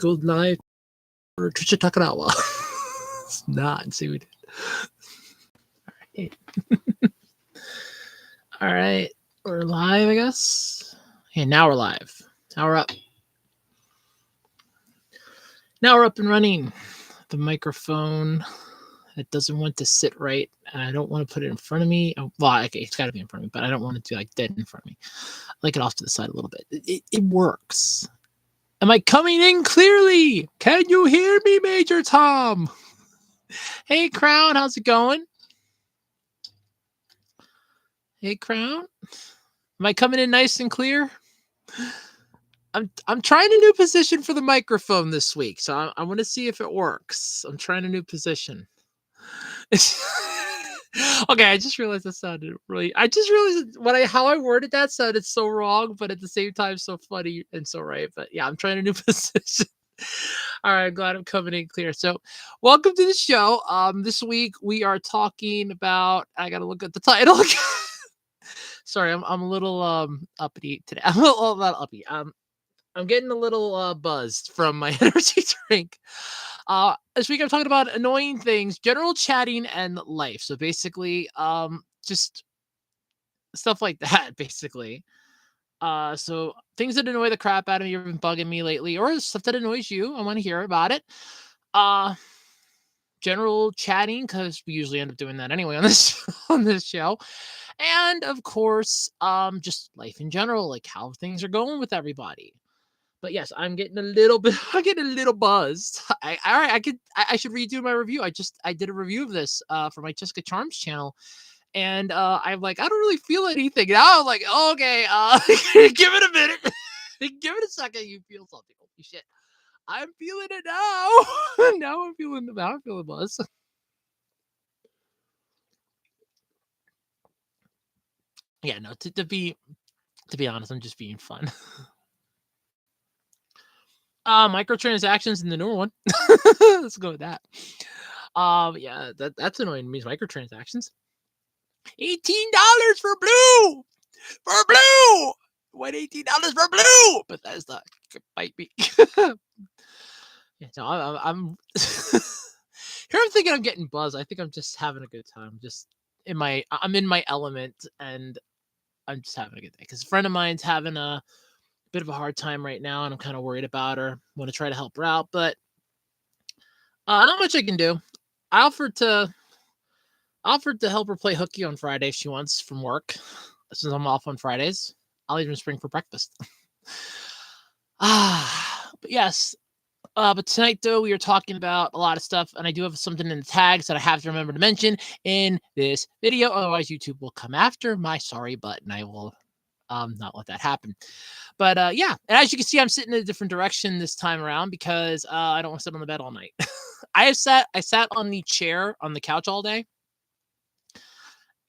go live for Trisha Takarawa. It's not. See what we did. All right. We're live, I guess. Okay, now we're live. Now we're up. Now we're up and running. The microphone, it doesn't want to sit right, and I don't want to put it in front of me. Oh, well, okay, it's got to be in front of me, but I don't want it to be like dead in front of me. I like it off to the side a little bit. It works. Am I coming in clearly? Can you hear me, Major Tom? Hey, Crown, how's it going? Hey, Crown. Am I coming in nice and clear? I'm trying a new position for the microphone this week, so I want to see if it works. I'm trying a new position. Okay, I just realized that sounded really. I just realized how I worded that sounded so wrong, but at the same time so funny and so right. But yeah, I'm trying a new position. All right, I'm glad I'm coming in clear. So, welcome to the show. This week we are talking about. I gotta look at the title. Sorry, I'm a little uppity today. I'm a little not uppy. I'm getting a little buzzed from my energy drink. This week I'm talking about annoying things, general chatting, and life. So basically, just stuff like that. Basically, so things that annoy the crap out of me or been bugging me lately, or stuff that annoys you. I want to hear about it. General chatting, because we usually end up doing that anyway on this show, and of course, just life in general, like how things are going with everybody. But yes, I'm getting a little bit. I'm getting a little buzzed. I should redo my review. I did a review of this for my Jessica Charms channel, and I'm like, I don't really feel anything. Now I'm like, okay, give it a minute, give it a second. You feel something? Holy shit, I'm feeling it now. Now I'm feeling buzz. Yeah, no. To be honest, I'm just being fun. Microtransactions in the newer one. Let's go with that. Yeah, that's annoying me. Microtransactions. $18 for blue. For blue. What $18 for blue? But that's not bite me. Yeah, no, I'm here. I'm thinking I'm getting buzzed. I think I'm just having a good time. I'm in my element, and I'm just having a good day. Because a friend of mine's having a bit of a hard time right now, and I'm kind of worried about her. Want to try to help her out, but not much I can do. I offered to help her play hooky on Friday if she wants from work. Since I'm off on Fridays, I'll even spring for breakfast. But yes. But tonight, though, we are talking about a lot of stuff, and I do have something in the tags that I have to remember to mention in this video. Otherwise, YouTube will come after my sorry button. I will not let that happen. But yeah, and as you can see, I'm sitting in a different direction this time around because I don't want to sit on the bed all night. I sat on the chair on the couch all day,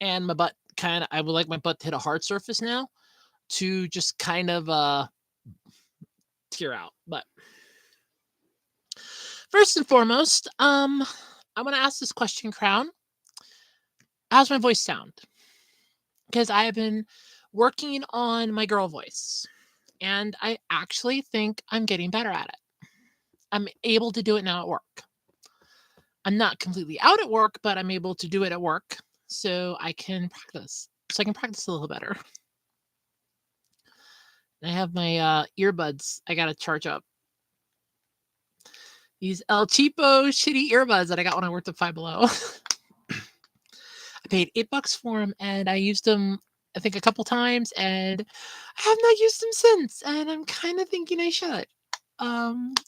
and my butt I would like my butt to hit a hard surface now to just kind of tear out. But first and foremost, I want to ask this question, Crown. How's my voice sound? Because I have been working on my girl voice, and I actually think I'm getting better at it. I'm able to do it now at work. I'm not completely out at work, but I'm able to do it at work, so I can practice. So I can practice a little better. I have my earbuds I gotta charge up. These El Cheapo shitty earbuds that I got when I worked at Five Below. I paid $8 for them, and I used them, I think, a couple times, and I have not used them since. And I'm kind of thinking I should,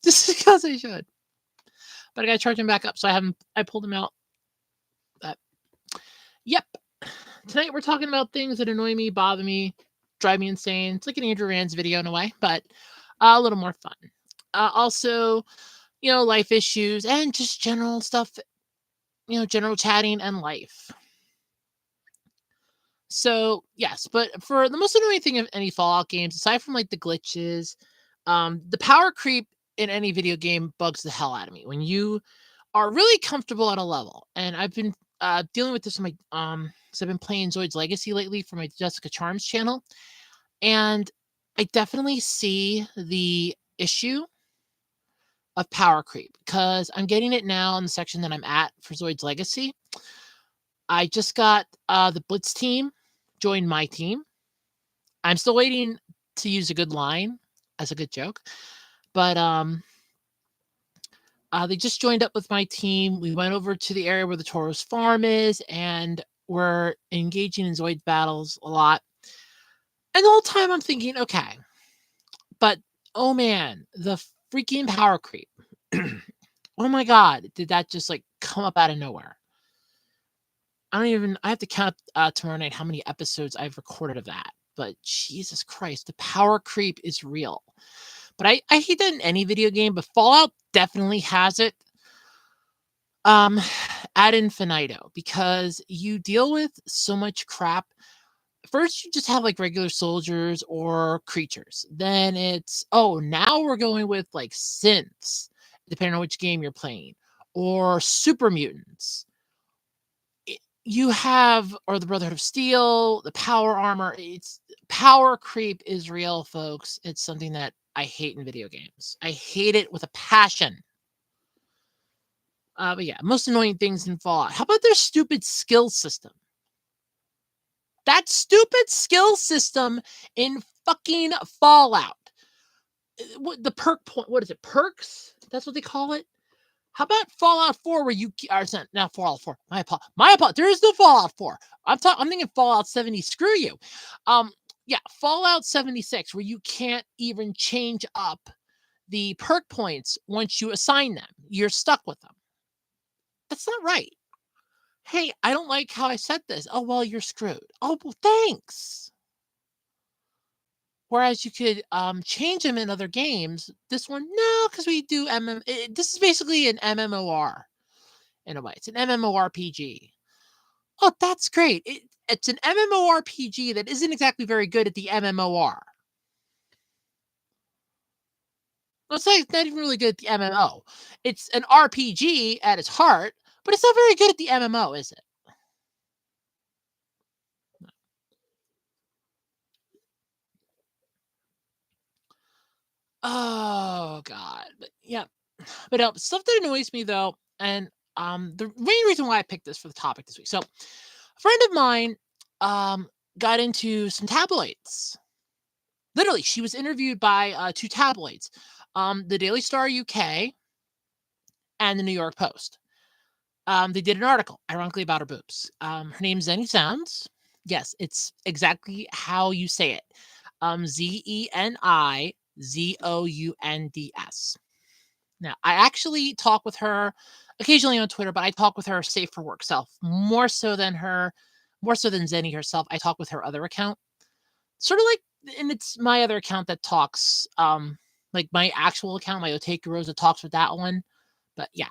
just because I should. But I gotta charge them back up, so I pulled them out. But yep, tonight we're talking about things that annoy me, bother me, drive me insane. It's like an Andrew Rand's video in a way, but a little more fun. Also, life issues and just general stuff, general chatting and life. So, yes, but for the most annoying thing of any Fallout games, aside from like the glitches, the power creep in any video game bugs the hell out of me. When you are really comfortable at a level, and I've been dealing with this in my because I've been playing Zoid's Legacy lately for my Jessica Charms channel, and I definitely see the issue of power creep because I'm getting it now in the section that I'm at for Zoid's Legacy. I just got the Blitz team joined my team. I'm still waiting to use a good line as a good joke, but they just joined up with my team. We went over to the area where the Tauros farm is, and we're engaging in Zoid battles a lot. And the whole time I'm thinking, okay, but oh man, the freaking power creep. Oh my god, did that just like come up out of nowhere? I have to count tomorrow night how many episodes I've recorded of that. But Jesus Christ, the power creep is real. But I hate that in any video game, but Fallout definitely has it. Ad infinitum, because you deal with so much crap. First, you just have like regular soldiers or creatures. Then it's, oh, now we're going with like synths, depending on which game you're playing, or super mutants. You have, or the Brotherhood of Steel, the power armor. It's power creep is real, folks. It's something that I hate in video games. I hate it with a passion. But yeah, most annoying things in Fallout. How about their stupid skill system? That stupid skill system in fucking Fallout. What the perk point? What is it? Perks? That's what they call it. How about Fallout 4 where you are not Fallout 4? My apologies. There is no Fallout 4. I'm thinking Fallout 70. Screw you. Yeah, Fallout 76 where you can't even change up the perk points once you assign them. You're stuck with them. That's not right. Hey, I don't like how I said this. Oh, well, you're screwed. Oh, well, thanks. Whereas you could change them in other games. This one, no, because we do this is basically an MMOR in a way. It's an MMORPG. Oh, that's great. It's an MMORPG that isn't exactly very good at the MMOR. It's not even really good at the MMO. It's an RPG at its heart, but it's not very good at the MMO, is it? Oh god, but yeah, but stuff that annoys me though, and the main reason why I picked this for the topic this week. So, a friend of mine got into some tabloids. Literally, she was interviewed by two tabloids, the Daily Star UK and the New York Post. They did an article, ironically, about her boobs. Her name's Zenny Sounds. Yes, it's exactly how you say it. ZENIZOUNDS. Now, I actually talk with her occasionally on Twitter, but I talk with her safe for work self more so than Zenny herself. I talk with her other account, sort of like, and it's my other account that talks, like my actual account, my Otake Rosa talks with that one. But yeah,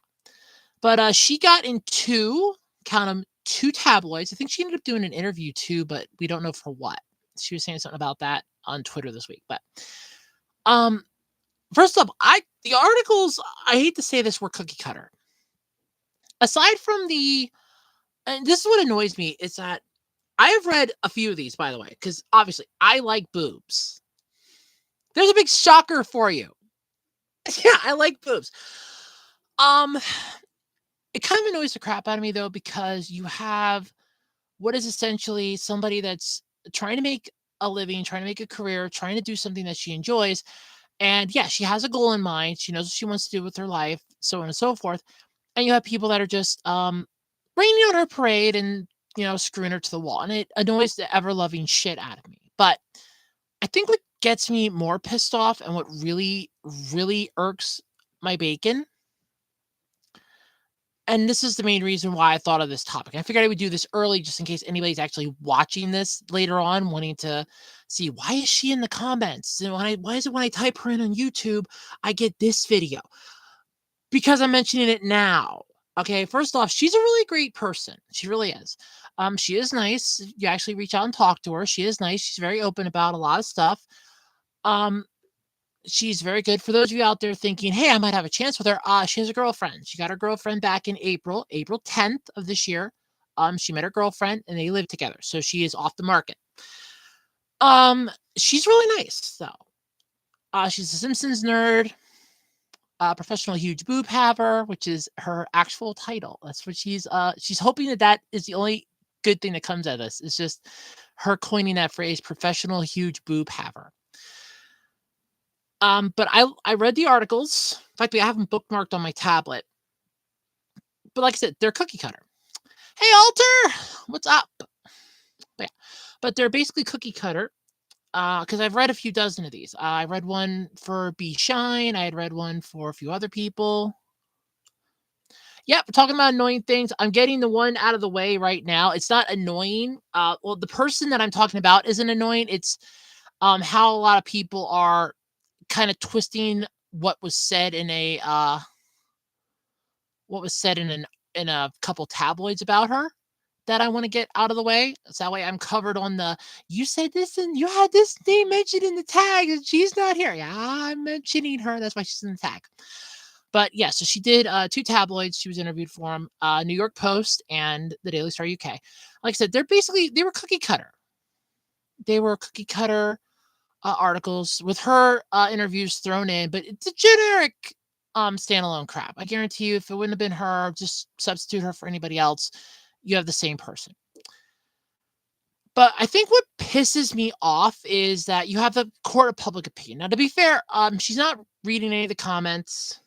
but she got in count them, two tabloids. I think she ended up doing an interview too, but we don't know for what. She was saying something about that on Twitter this week. But first up, the articles, I hate to say this, were cookie cutter. Aside from and this is what annoys me, is that I have read a few of these, by the way, because obviously I like boobs. There's a big shocker for you. Yeah, I like boobs. It kind of annoys the crap out of me though, because you have what is essentially somebody that's trying to make a living, trying to make a career, trying to do something that she enjoys. And yeah, she has a goal in mind. She knows what she wants to do with her life, so on and so forth. And you have people that are just raining on her parade and, screwing her to the wall. And it annoys the ever loving shit out of me. But I think what gets me more pissed off and what really, really irks my bacon, and this is the main reason why I thought of this topic. I figured I would do this early just in case anybody's actually watching this later on, wanting to see, why is she in the comments? And why is it when I type her in on YouTube, I get this video? Because I'm mentioning it now. Okay, first off, she's a really great person. She really is. She is nice. You actually reach out and talk to her. She is nice. She's very open about a lot of stuff. She's very good. For those of you out there thinking, hey, I might have a chance with her, she has a girlfriend. She got her girlfriend back in April 10th of this year. She met her girlfriend and they live together. So she is off the market. She's really nice, though. She's a Simpsons nerd. professional huge boob haver, which is her actual title. That's what she's hoping that is the only good thing that comes out of this. It's just her coining that phrase, professional huge boob haver. But I read the articles. In fact, I have them bookmarked on my tablet. But like I said, they're cookie cutter. Hey, Alter, what's up? But they're basically cookie cutter. Because I've read a few dozen of these. I read one for B Shine. I had read one for a few other people. Yep, talking about annoying things. I'm getting the one out of the way right now. It's not annoying. Well, the person that I'm talking about isn't annoying. It's how a lot of people are kind of twisting what was said in a in a couple tabloids about her that I want to get out of the way. So that way I'm covered on the, you said this and you had this name mentioned in the tag and she's not here. Yeah, I'm mentioning her. That's why she's in the tag. But yeah, so she did 2 tabloids. She was interviewed for them, New York Post and the Daily Star UK. Like I said, they were cookie cutter. They were cookie cutter articles with her interviews thrown in, but it's a generic standalone crap. I guarantee you, if it wouldn't have been her, just substitute her for anybody else, you have the same person. But I think what pisses me off is that you have the court of public opinion. Now, to be fair, she's not reading any of the comments,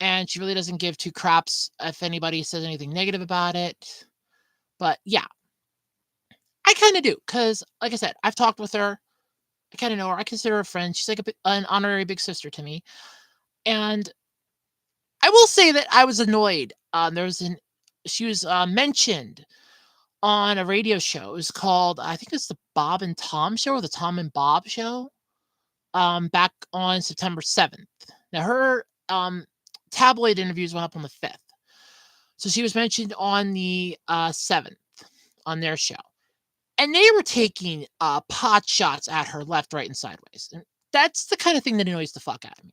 and she really doesn't give two craps if anybody says anything negative about it. But yeah, I kind of do, because like I said, I've talked with her. I kind of know her. I consider her a friend. She's like an honorary big sister to me. And I will say that I was annoyed. She was mentioned on a radio show. It was called, I think it's the Bob and Tom show, or the Tom and Bob show, back on September 7th. Now, her tabloid interviews went up on the 5th. So she was mentioned on the 7th on their show. And they were taking pot shots at her left, right, and sideways. And that's the kind of thing that annoys the fuck out of me.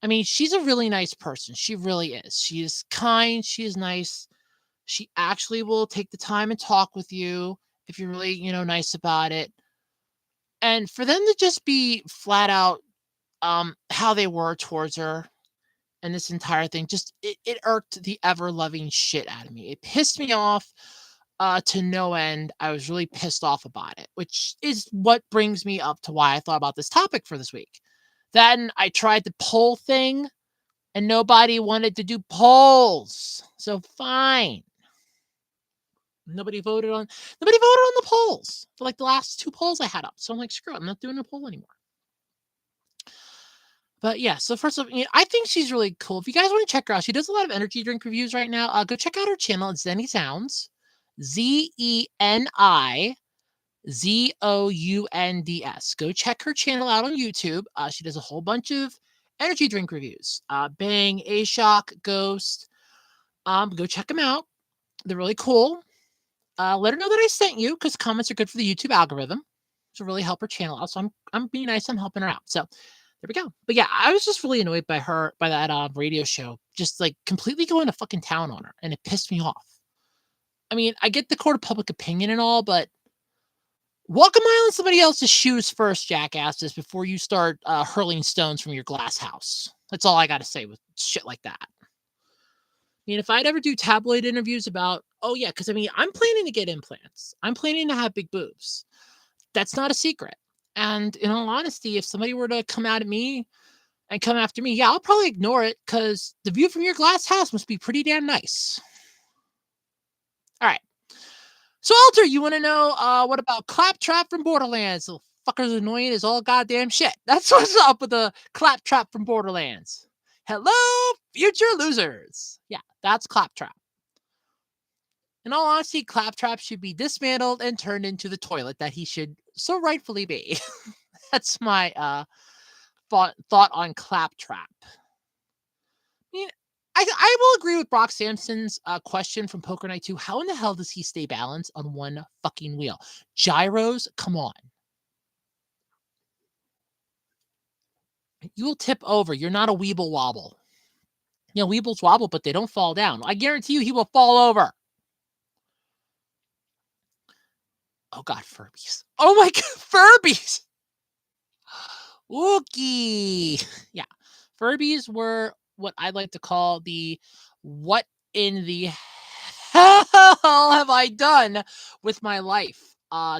I mean, she's a really nice person. She really is. She is kind. She is nice. She actually will take the time and talk with you if you're really, nice about it. And for them to just be flat out how they were towards her and this entire thing, just it irked the ever-loving shit out of me. It pissed me off to no end. I was really pissed off about it, which is what brings me up to why I thought about this topic for this week. Then I tried the poll thing, and nobody wanted to do polls. So fine. Nobody voted on the polls for like the last 2 polls I had up. So I'm like, screw it, I'm not doing a poll anymore. But yeah, so first of all, I think she's really cool. If you guys want to check her out, she does a lot of energy drink reviews right now. Go check out her channel. It's Zenny Sounds. ZeniZounds. Go check her channel out on YouTube. She does a whole bunch of energy drink reviews. Bang, A-Shock, Ghost. Go check them out. They're really cool. Let her know that I sent you, because comments are good for the YouTube algorithm to really help her channel out. So I'm being nice. I'm helping her out. So there we go. But yeah, I was just really annoyed by that radio show, just like completely going to fucking town on her, and it pissed me off. I mean, I get the court of public opinion and all, but walk a mile in somebody else's shoes first, jackasses, before you start hurling stones from your glass house. That's all I got to say with shit like that. I mean, if I'd ever do tabloid interviews about, because I'm planning to get implants. I'm planning to have big boobs. That's not a secret. And in all honesty, if somebody were to come out at me and come after me, I'll probably ignore it, because the view from your glass house must be pretty damn nice. All right. So, Alter, you want to know what about Claptrap from Borderlands? The fucker's annoying as all goddamn shit. That's what's up with the Claptrap from Borderlands. Hello, future losers. Yeah, that's Claptrap. In all honesty, Claptrap should be dismantled and turned into the toilet that he should so rightfully be. That's my thought on Claptrap. I mean, I will agree with Brock Sampson's question from Poker Night 2. How in the hell does he stay balanced on one fucking wheel? Gyros? Come on. You will tip over. You're not a Weeble Wobble. Weebles wobble, but they don't fall down. I guarantee you he will fall over. Oh, God, Furbies. Oh, my God, Furbies. Wookie. Yeah. Furbies were what I'd like to call the what in the hell have I done with my life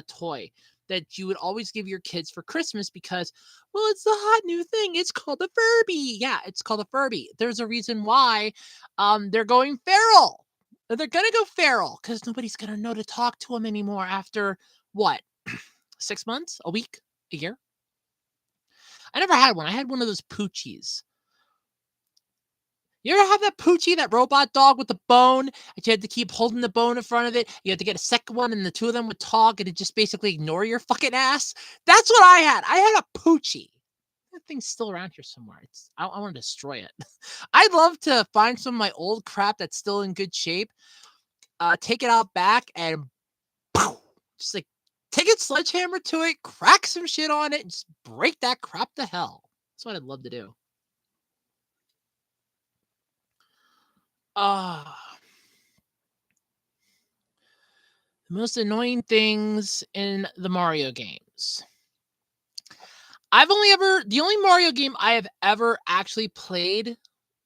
toy that you would always give your kids for Christmas because, well, it's the hot new thing. It's called a Furby. Yeah, it's called a Furby. There's a reason why they're going feral. They're gonna go feral because nobody's gonna know to talk to them anymore after what? 6 months? A week? A year? I never had one. I had one of those Poochies. You ever have that Poochie, that robot dog with the bone, and you had to keep holding the bone in front of it? You had to get a second one, and the two of them would talk, and it just basically ignore your fucking ass? That's what I had. I had a Poochie. That thing's still around here somewhere. I want to destroy it. I'd love to find some of my old crap that's still in good shape, take it out back, and just like take a sledgehammer to it, crack some shit on it, and just break that crap to hell. That's what I'd love to do. Ah, the most annoying things in the Mario games. The only Mario game I have ever actually played,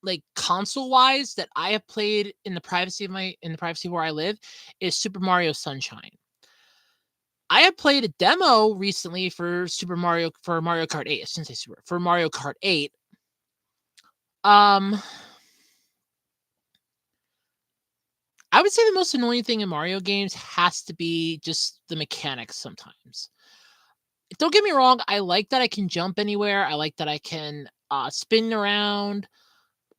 like console wise, that I have played in the privacy where I live, is Super Mario Sunshine. I have played a demo recently for Mario Kart 8. I shouldn't say Super for Mario Kart 8. I would say the most annoying thing in Mario games has to be just the mechanics sometimes. Don't get me wrong, I like that I can jump anywhere. I like that I can spin around,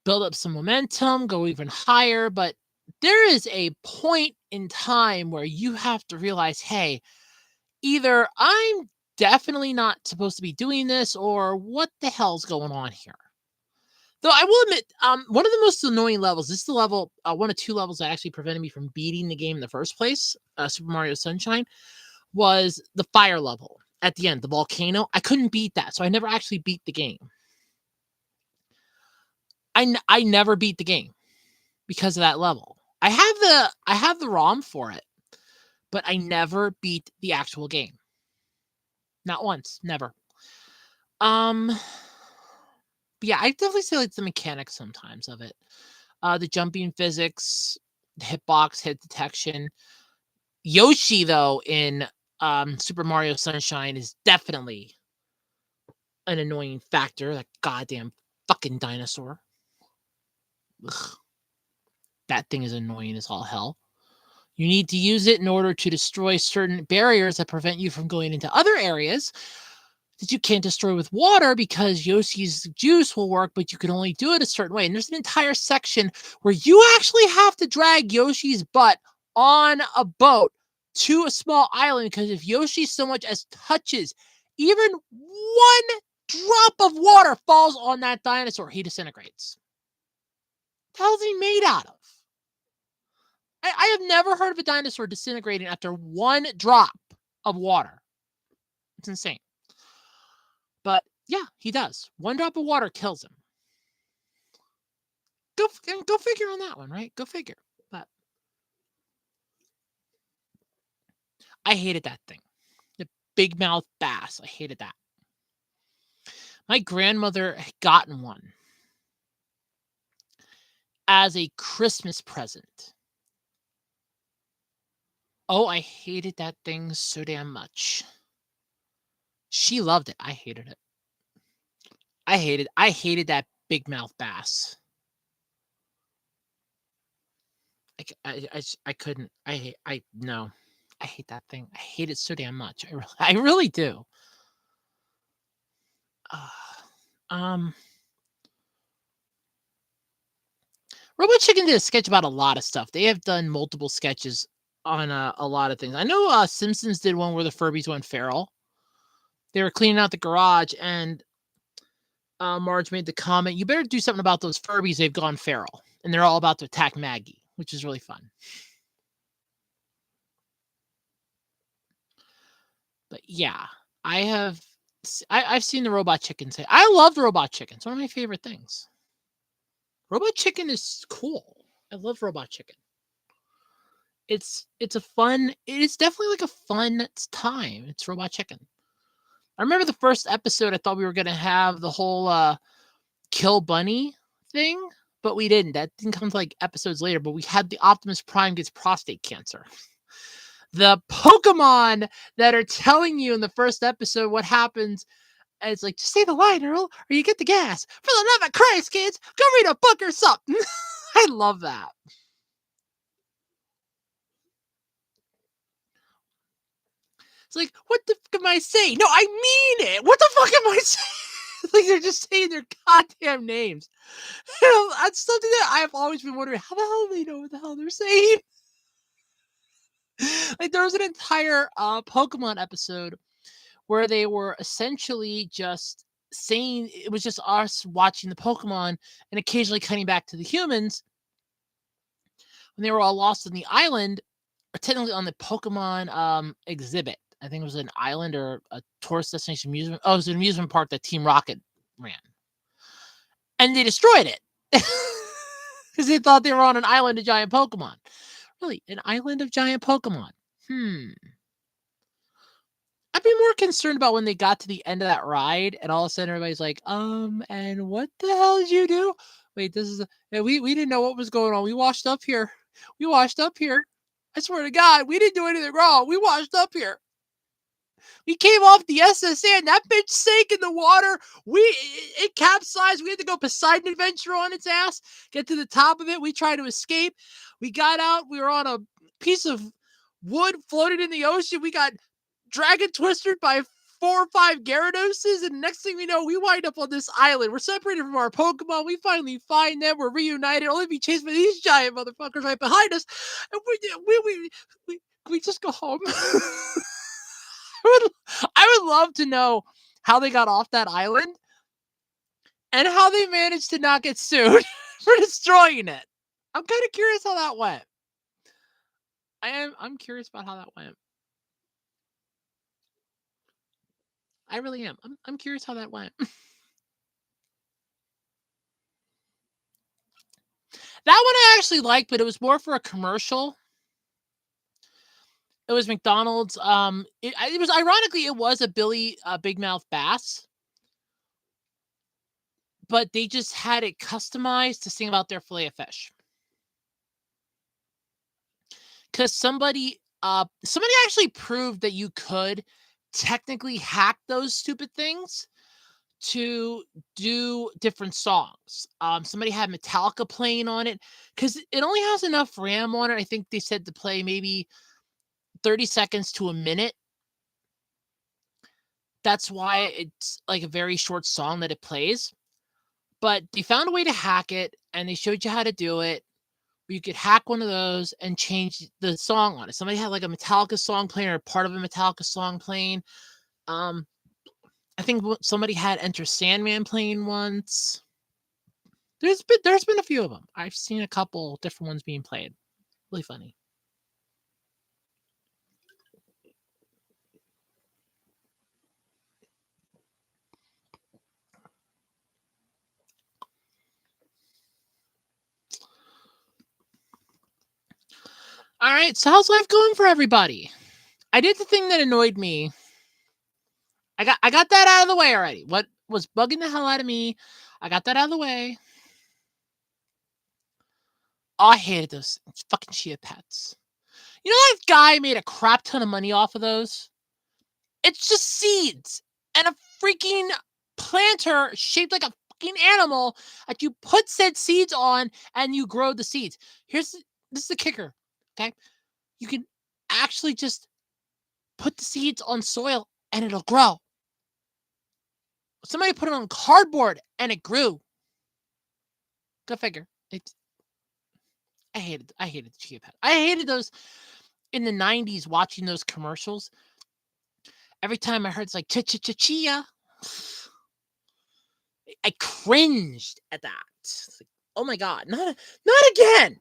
build up some momentum, go even higher. But there is a point in time where you have to realize, hey, either I'm definitely not supposed to be doing this, or what the hell's going on here? Though I will admit, one of the most annoying levels, this is the level, one of two levels that actually prevented me from beating the game in the first place, Super Mario Sunshine, was the fire level at the end, the volcano. I couldn't beat that, so I never actually beat the game. I never beat the game because of that level. I have the ROM for it, but I never beat the actual game. Not once, never. Yeah, I definitely say like the mechanics sometimes of it. The jumping physics, the hitbox, hit detection. Yoshi, though, in Super Mario Sunshine is definitely an annoying factor. That goddamn fucking dinosaur. Ugh. That thing is annoying as all hell. You need to use it in order to destroy certain barriers that prevent you from going into other areas that you can't destroy with water because Yoshi's juice will work, but you can only do it a certain way. And there's an entire section where you actually have to drag Yoshi's butt on a boat to a small island because if Yoshi so much as touches even one drop of water falls on that dinosaur, he disintegrates. What the hell is he made out of? I have never heard of a dinosaur disintegrating after one drop of water. It's insane. But yeah, he does. One drop of water kills him. Go figure on that one, right? Go figure. But I hated that thing. The big mouth bass. I hated that. My grandmother had gotten one as a Christmas present. Oh, I hated that thing so damn much. She loved it. I hated it. I hated that big mouth bass. I couldn't. No. I hate that thing. I hate it so damn much. I really do. Um, Robot Chicken did a sketch about a lot of stuff. They have done multiple sketches on a lot of things. I know Simpsons did one where the Furbies went feral. They were cleaning out the garage, and Marge made the comment, "You better do something about those Furbies. They've gone feral, and they're all about to attack Maggie," which is really fun. But yeah, I've seen the Robot Chicken say, I love the Robot Chicken. It's one of my favorite things. Robot Chicken is cool. I love Robot Chicken. It's it is definitely like a fun time. It's Robot Chicken. I remember the first episode, I thought we were gonna have the whole kill Bunny thing, but we didn't. That didn't come to like episodes later, but we had the Optimus Prime gets prostate cancer. The Pokemon that are telling you in the first episode what happens, and it's like, just say the line, Earl, or you get the gas. For the love of Christ, kids, go read a book or something. I love that. It's like, what the fuck am I saying? No, I mean it. What the fuck am I saying? Like, they're just saying their goddamn names. You know, that's something that I've always been wondering. How the hell do they know what the hell they're saying? Like, there was an entire Pokemon episode where they were essentially just saying, it was just us watching the Pokemon and occasionally cutting back to the humans when they were all lost on the island, or technically on the Pokemon exhibit. I think it was an island or a tourist destination amusement. Oh, it was an amusement park that Team Rocket ran. And they destroyed it. Because they thought they were on an island of giant Pokemon. Really? An island of giant Pokemon? I'd be more concerned about when they got to the end of that ride and all of a sudden everybody's like, and what the hell did you do? Wait, this is we didn't know what was going on. We washed up here. We washed up here. I swear to God, we didn't do anything wrong. We washed up here. We came off the SSN. That bitch sank in the water. It capsized. We had to go Poseidon Adventure on its ass. Get to the top of it. We tried to escape. We got out. We were on a piece of wood floated in the ocean. We got dragon twisted by 4 or 5 Gyarados, and next thing we know, we wind up on this island. We're separated from our Pokemon. We finally find them. We're reunited, only to be chased by these giant motherfuckers right behind us. And we just go home. I would love to know how they got off that island and how they managed to not get sued for destroying it. I'm kind of curious how that went. I'm curious about how that went. I really am. I'm curious how that went. That one I actually liked, but it was more for a commercial. It was McDonald's. It was ironically it was a Big Mouth Bass, but they just had it customized to sing about their fillet of fish. Because somebody actually proved that you could technically hack those stupid things to do different songs. Somebody had Metallica playing on it because it only has enough RAM on it. I think they said to play maybe 30 seconds to a minute. That's why it's like a very short song that it plays. But they found a way to hack it, and they showed you how to do it. You could hack one of those and change the song on it. Somebody had like a Metallica song playing or part of a Metallica song playing. I think somebody had Enter Sandman playing once. There's been a few of them. I've seen a couple different ones being played. Really funny. All right, so how's life going for everybody? I did the thing that annoyed me. I got that out of the way already. What was bugging the hell out of me? I got that out of the way. Oh, I hated those fucking chia pets. You know that guy made a crap ton of money off of those? It's just seeds and a freaking planter shaped like a fucking animal that you put said seeds on and you grow the seeds. This is the kicker, okay? You can actually just put the seeds on soil and it'll grow. Somebody put it on cardboard and it grew. Go figure. I hated the chia pet. I hated those in the 90s watching those commercials. Every time I heard it's like chia, I cringed at that. It's like, oh my God, not again.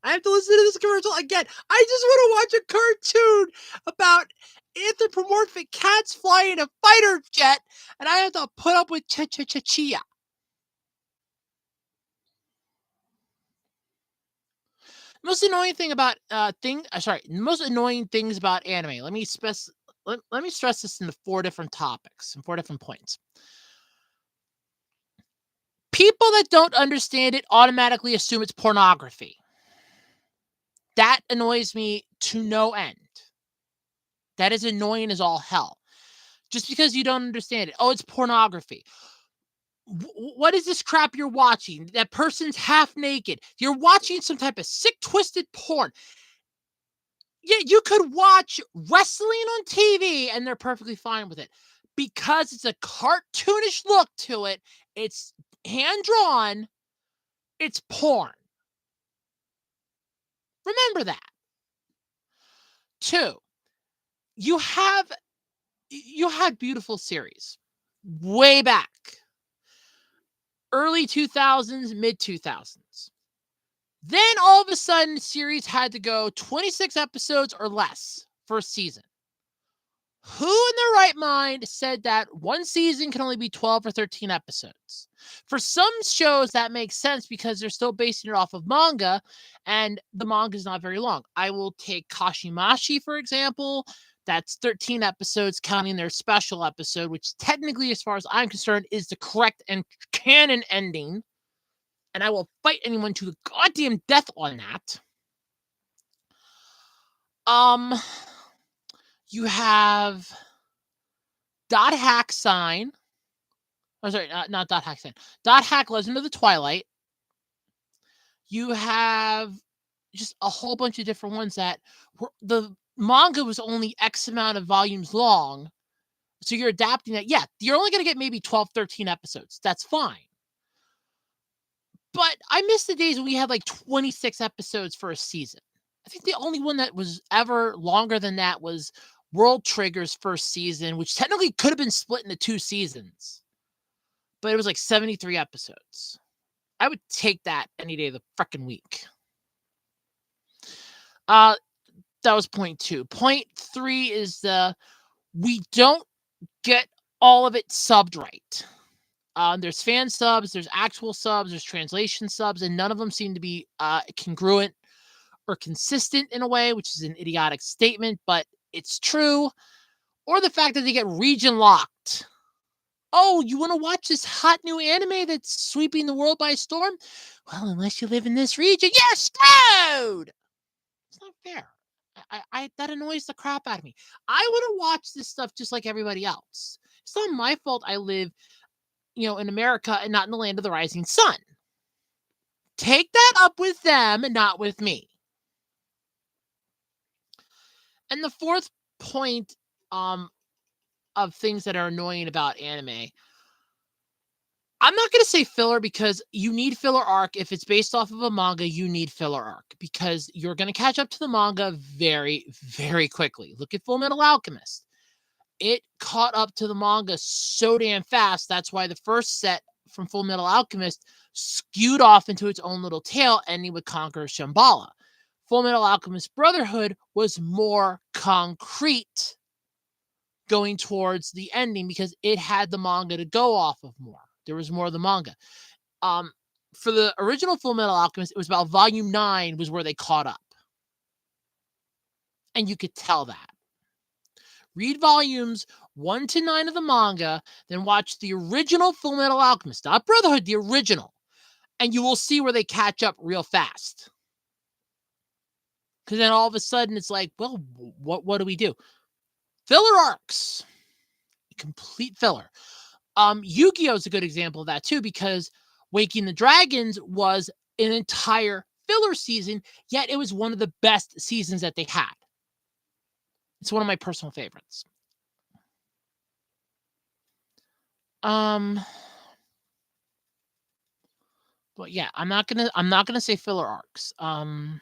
I have to listen to this commercial again. I just want to watch a cartoon about anthropomorphic cats flying a fighter jet, and I have to put up with chia. Most annoying thing about most annoying things about anime. Let me stress this into 4 different topics and 4 different points. People that don't understand it automatically assume it's pornography. That annoys me to no end. That is annoying as all hell. Just because you don't understand it. Oh, it's pornography. What is this crap you're watching? That person's half naked. You're watching some type of sick, twisted porn. Yeah, you could watch wrestling on TV and they're perfectly fine with it. Because it's a cartoonish look to it, it's hand drawn, it's porn. Remember that. 2, you have you had beautiful series way back, early 2000s, mid 2000s. Then all of a sudden, series had to go 26 episodes or less for a season. Who in their right mind said that one season can only be 12 or 13 episodes? For some shows, that makes sense because they're still basing it off of manga, and the manga is not very long. I will take Kashimashi, for example. That's 13 episodes, counting their special episode, which technically, as far as I'm concerned, is the correct and canon ending. And I will fight anyone to the goddamn death on that. You have Dot Hack Sign. Oh, sorry, not Dot Hack Sign. Dot Hack Legend of the Twilight. You have just a whole bunch of different ones that the manga was only X amount of volumes long. So you're adapting it. Yeah, you're only going to get maybe 12, 13 episodes. That's fine. But I miss the days when we had like 26 episodes for a season. I think the only one that was ever longer than that was World Trigger's first season, which technically could have been split into 2 seasons. But it was like 73 episodes. I would take that any day of the freaking week. That was point 2. Point 3 is we don't get all of it subbed right. There's fan subs, there's actual subs, there's translation subs, and none of them seem to be congruent or consistent in a way, which is an idiotic statement, but it's true. Or the fact that they get region locked. Oh, you want to watch this hot new anime that's sweeping the world by storm? Well, unless you live in this region, you're screwed! It's not fair. I that annoys the crap out of me. I want to watch this stuff just like everybody else. It's not my fault I live, in America and not in the land of the rising sun. Take that up with them and not with me. And the fourth point of things that are annoying about anime, I'm not going to say filler because you need filler arc. If it's based off of a manga, you need filler arc because you're going to catch up to the manga very, very quickly. Look at Full Metal Alchemist. It caught up to the manga so damn fast. That's why the first set from Full Metal Alchemist skewed off into its own little tail, ending with Conqueror Shambhala. Full Metal Alchemist Brotherhood was more concrete going towards the ending because it had the manga to go off of more. There was more of the manga. For the original Full Metal Alchemist, it was about volume 9 was where they caught up. And you could tell that. Read volumes 1 to 9 of the manga, then watch the original Full Metal Alchemist, not Brotherhood, the original. And you will see where they catch up real fast. Because then all of a sudden it's like, well, what do we do? Filler arcs. Complete filler. Yu-Gi-Oh! Is a good example of that too, because Waking the Dragons was an entire filler season, yet it was one of the best seasons that they had. It's one of my personal favorites. But yeah, I'm not gonna say filler arcs. I'm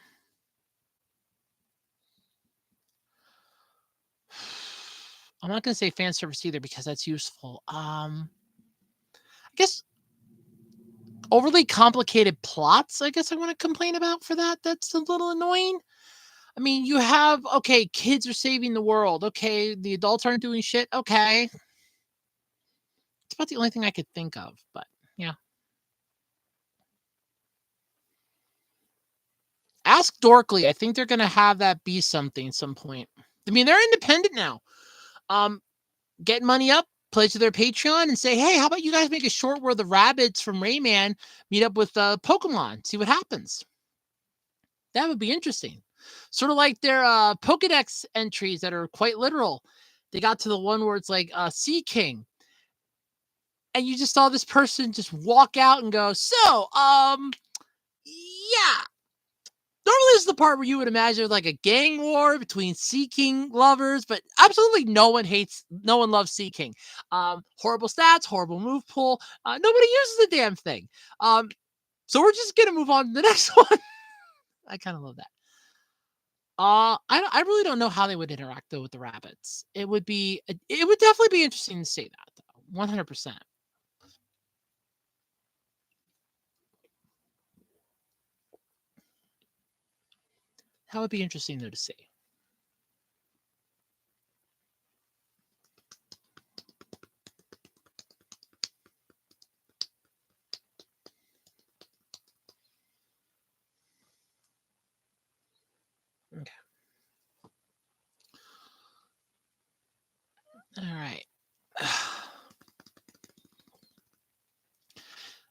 not gonna say fan service either because that's useful. I guess overly complicated plots, I guess I want to complain about for that. That's a little annoying. I mean, you have, okay, kids are saving the world. Okay, the adults aren't doing shit. Okay. It's about the only thing I could think of, but yeah. Ask Dorkly. I think they're going to have that be something at some point. I mean, they're independent now. Get money up, pledge to their Patreon and say, hey, how about you guys make a short where the rabbits from Rayman meet up with Pokemon, see what happens. That would be interesting. Sort of like their Pokedex entries that are quite literal. They got to the one where it's like Sea King. And you just saw this person just walk out and go, so, yeah. Normally this is the part where you would imagine like a gang war between Sea King lovers, but absolutely no one loves Sea King. Horrible stats, horrible move pool. Nobody uses the damn thing. So we're just gonna move on to the next one. I kind of love that. I really don't know how they would interact though with the rabbits. It would definitely be interesting to see that though, 100%. That would be interesting though to see. Okay. All right.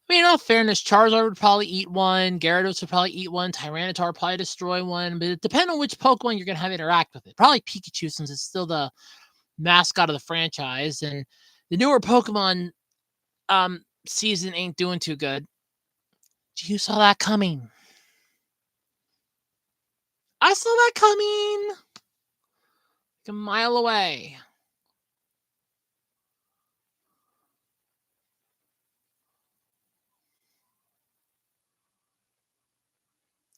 I mean, in all fairness, Charizard would probably eat one, Gyarados would probably eat one, Tyranitar would probably destroy one, but it depends on which Pokemon you're going to have interact with it. Probably Pikachu, since it's still the mascot of the franchise, and the newer Pokemon season ain't doing too good. You saw that coming. I saw that coming like a mile away.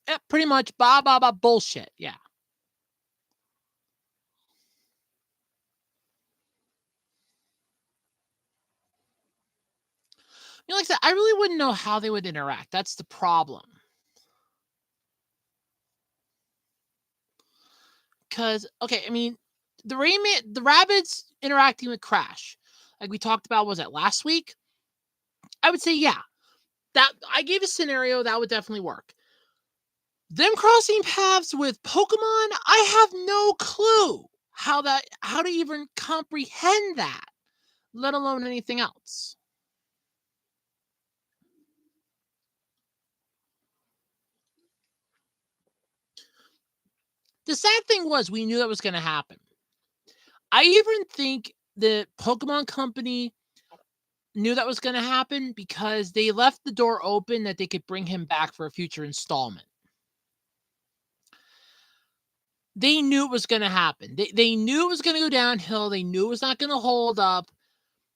Yeah, pretty much bullshit. Yeah. You know, like I said, I really wouldn't know how they would interact. That's the problem. Because, okay, I mean, the rabbits interacting with Crash, like we talked about, was that last week? I would say, yeah, that I gave a scenario that would definitely work. Them crossing paths with Pokemon, I have no clue how to even comprehend that, let alone anything else. The sad thing was we knew that was going to happen. I even think the Pokemon Company knew that was going to happen because they left the door open that they could bring him back for a future installment. They knew it was going to happen. They knew it was going to go downhill. They knew it was not going to hold up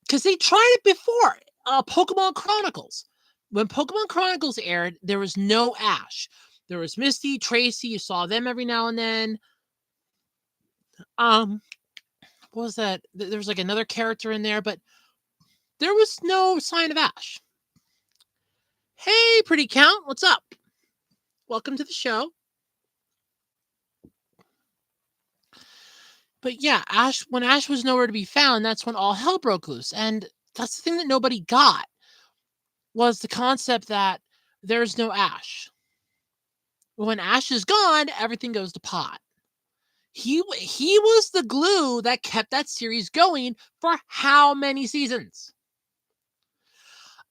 because they tried it before. Pokemon Chronicles. When Pokemon Chronicles aired, there was no Ash. There was Misty, Tracy. You saw them every now and then. What was that? There was like another character in there, but there was no sign of Ash. Hey, pretty count, what's up? Welcome to the show. But yeah, when Ash was nowhere to be found, that's when all hell broke loose. And that's the thing that nobody got was the concept that there's no Ash. When Ash is gone, everything goes to pot. He was the glue that kept that series going for how many seasons?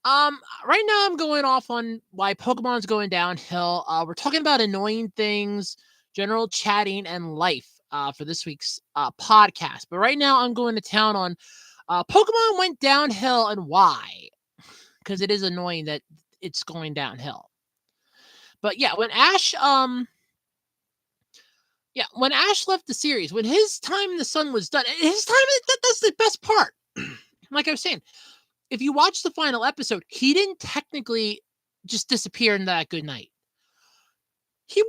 Right now I'm going off on why Pokemon's going downhill. We're talking about annoying things, general chatting, and life for this week's podcast. But right now I'm going to town on Pokemon went downhill and why, because it is annoying that it's going downhill. But yeah, when Ash left the series, when his time in the sun was done, his time that's the best part. Like I was saying, if you watch the final episode, he didn't technically just disappear in that good night. He's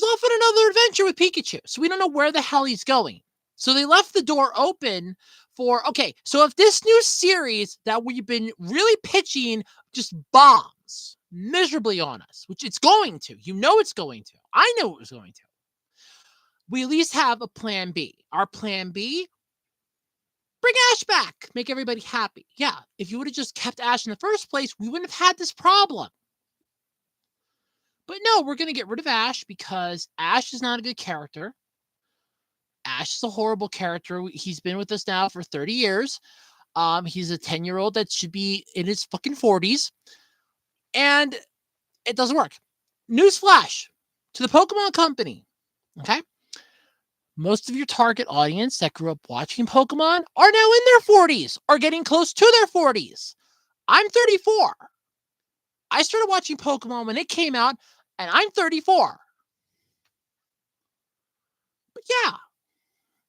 off on another adventure with Pikachu, so we don't know where the hell he's going. So they left the door open for, okay, so if this new series that we've been really pitching just bombs miserably on us, which it's going to, it's going to. I know it was going to. We at least have a plan B. Our plan B, bring Ash back. Make everybody happy. Yeah, if you would have just kept Ash in the first place, we wouldn't have had this problem. But no, we're going to get rid of Ash because Ash is not a good character. Ash is a horrible character. He's been with us now for 30 years. He's a 10-year-old that should be in his fucking 40s, and it doesn't work. Newsflash to the Pokemon Company. Okay. Most of your target audience that grew up watching Pokemon are now in their 40s or getting close to their 40s. I'm 34. I started watching Pokemon when it came out, and I'm 34. But yeah,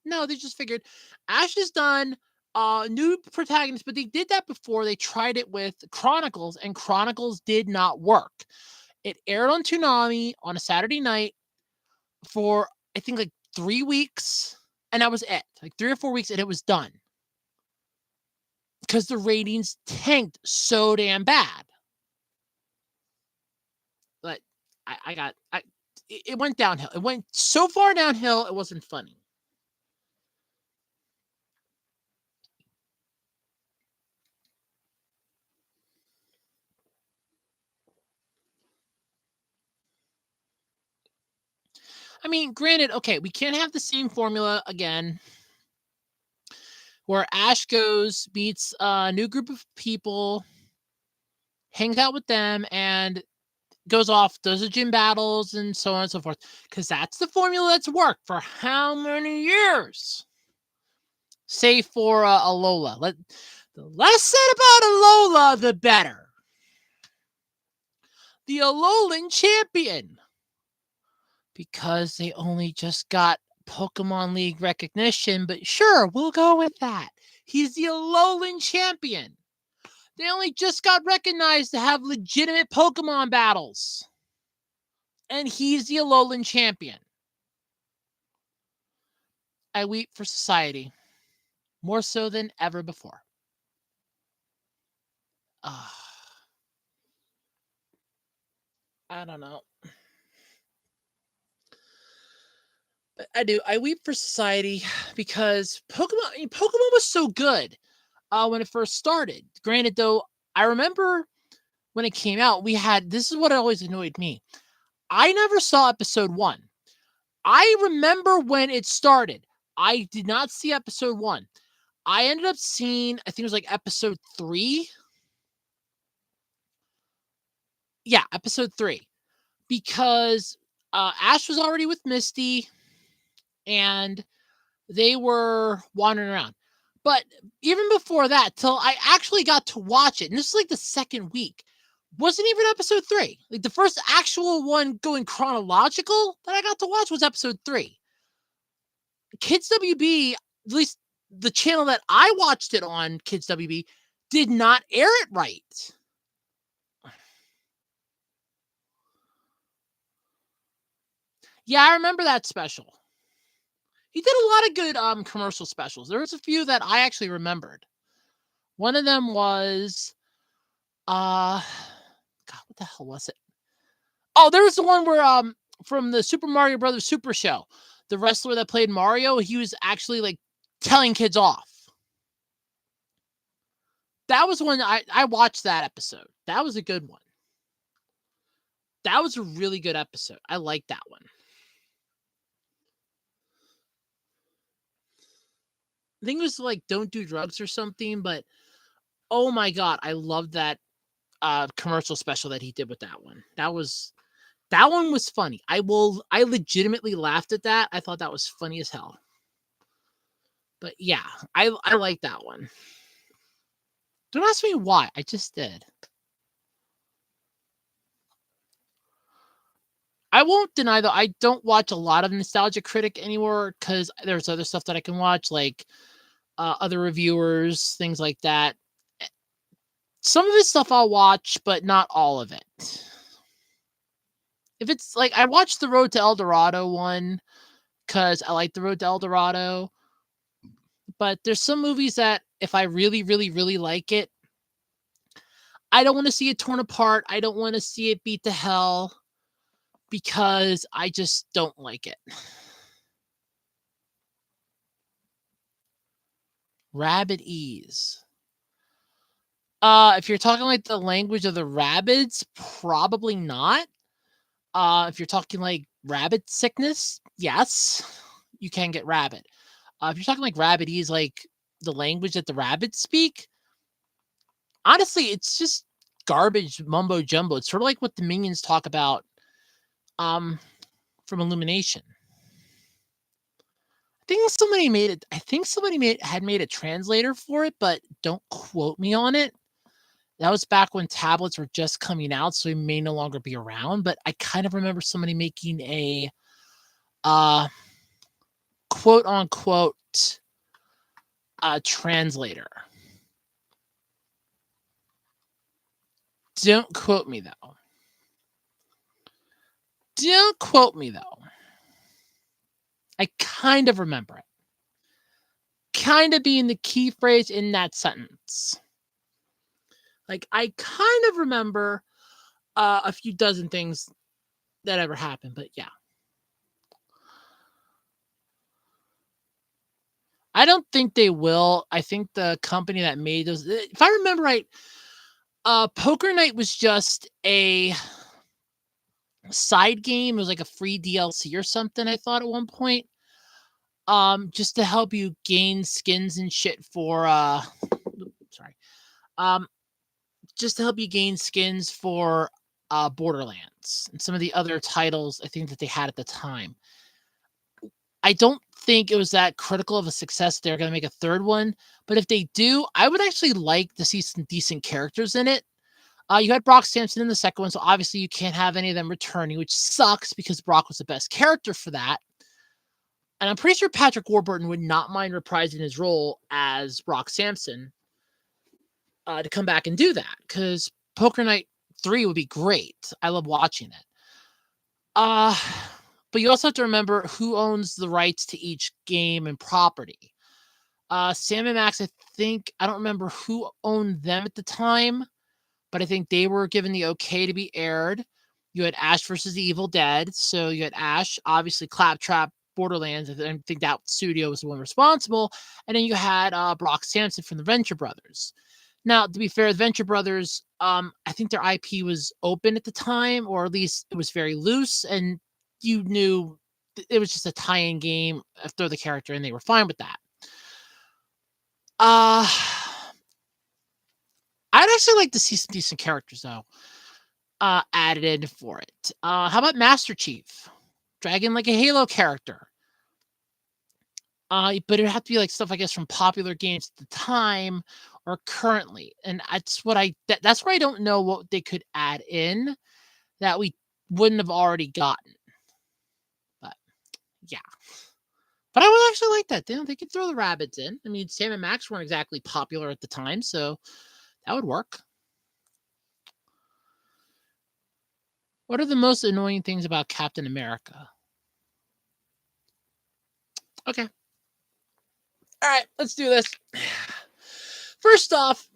no, they just figured Ash is done. New protagonist, but they did that before. They tried it with Chronicles, and Chronicles did not work. It aired on Toonami on a Saturday night for, I think, like 3 weeks, and that was it. Like 3 or 4 weeks, and it was done. Because the ratings tanked so damn bad. But it went downhill. It went so far downhill, it wasn't funny. I mean, granted, okay, we can't have the same formula again where Ash goes, meets a new group of people, hangs out with them, and goes off, does the gym battles, and so on and so forth. Because that's the formula that's worked for how many years? Save for Alola. The less said about Alola, the better. The Alolan champion. Because they only just got Pokemon League recognition, but sure, we'll go with that. He's the Alolan champion. They only just got recognized to have legitimate Pokemon battles. And he's the Alolan champion. I weep for society. More so than ever before. I don't know. I do. I weep for society because Pokemon was so good when it first started. Granted, though, I remember when it came out, this is what always annoyed me. I never saw episode 1. I remember when it started. I did not see episode 1. I ended up seeing, I think it was like episode 3. Yeah, episode 3. Because Ash was already with Misty and they were wandering around. But even before that, till I actually got to watch it, and this is like the second week, wasn't even episode 3. Like the first actual one going chronological that I got to watch was episode 3. Kids WB, at least the channel that I watched it on, Kids WB, did not air it right. Yeah, I remember that special. He did a lot of good commercial specials. There was a few that I actually remembered. One of them was God, what the hell was it? Oh, there was the one where from the Super Mario Brothers Super Show, the wrestler that played Mario, he was actually like telling kids off. That was when I watched that episode. That was a good one. That was a really good episode. I liked that one. I think it was like Don't Do Drugs or something, but oh my god, I loved that commercial special that he did with that one. That one was funny. I legitimately laughed at that. I thought that was funny as hell. But yeah, I like that one. Don't ask me why. I just did. I won't deny though, I don't watch a lot of Nostalgia Critic anymore because there's other stuff that I can watch, like other reviewers, things like that. Some of his stuff I'll watch, but not all of it. If it's like, I watched the Road to El Dorado one because I like the Road to El Dorado. But there's some movies that if I really, really, really like it, I don't want to see it torn apart. I don't want to see it beat to hell because I just don't like it. Rabbit Ease. If you're talking like the language of the rabbits, probably not. If you're talking like rabbit sickness, yes, you can get rabbit. If you're talking like rabbit ease, like the language that the rabbits speak, honestly, it's just garbage mumbo jumbo. It's sort of like what the minions talk about um from Illumination. I think somebody made a translator for it, but don't quote me on it. That was back when tablets were just coming out, so it may no longer be around, but I kind of remember somebody making a uh quote unquote translator. Don't quote me though. Don't quote me though. I kind of remember it. Kind of being the key phrase in that sentence. Like I kind of remember a few dozen things that ever happened, but yeah. I don't think they will. I think the company that made those, if I remember right, Poker Night was just a side game. It was like a free DLC or something, I thought at one point. Just to help you gain skins and shit for sorry. Um, just to help you gain skins for Borderlands and some of the other titles I think that they had at the time. I don't think it was that critical of a success. They're going to make a third one, but if they do, I would actually like to see some decent characters in it. You had Brock Sampson in the second one, so obviously you can't have any of them returning, which sucks because Brock was the best character for that. And I'm pretty sure Patrick Warburton would not mind reprising his role as Brock Sampson to come back and do that, because Poker Night 3 would be great. I love watching it. But you also have to remember who owns the rights to each game and property. Sam and Max, I don't remember who owned them at the time, but I think they were given the okay to be aired. You had Ash versus the Evil Dead. So you had Ash, obviously Claptrap, Borderlands. I think that studio was the one responsible. And then you had Brock Sampson from the Venture Brothers. Now, to be fair, the Venture Brothers, I think their IP was open at the time, or at least it was very loose, and you knew it was just a tie-in game. Throw the character in, they were fine with that. I'd actually like to see some decent characters though added in for it. How about Master Chief? Dragon like a Halo character. But it would have to be like stuff I guess from popular games at the time or currently. And that's where I don't know what they could add in that we wouldn't have already gotten. But yeah. But I would actually like that. They could throw the rabbits in. I mean, Sam and Max weren't exactly popular at the time, so that would work. What are the most annoying things about Captain America? Okay. All right, let's do this. First off,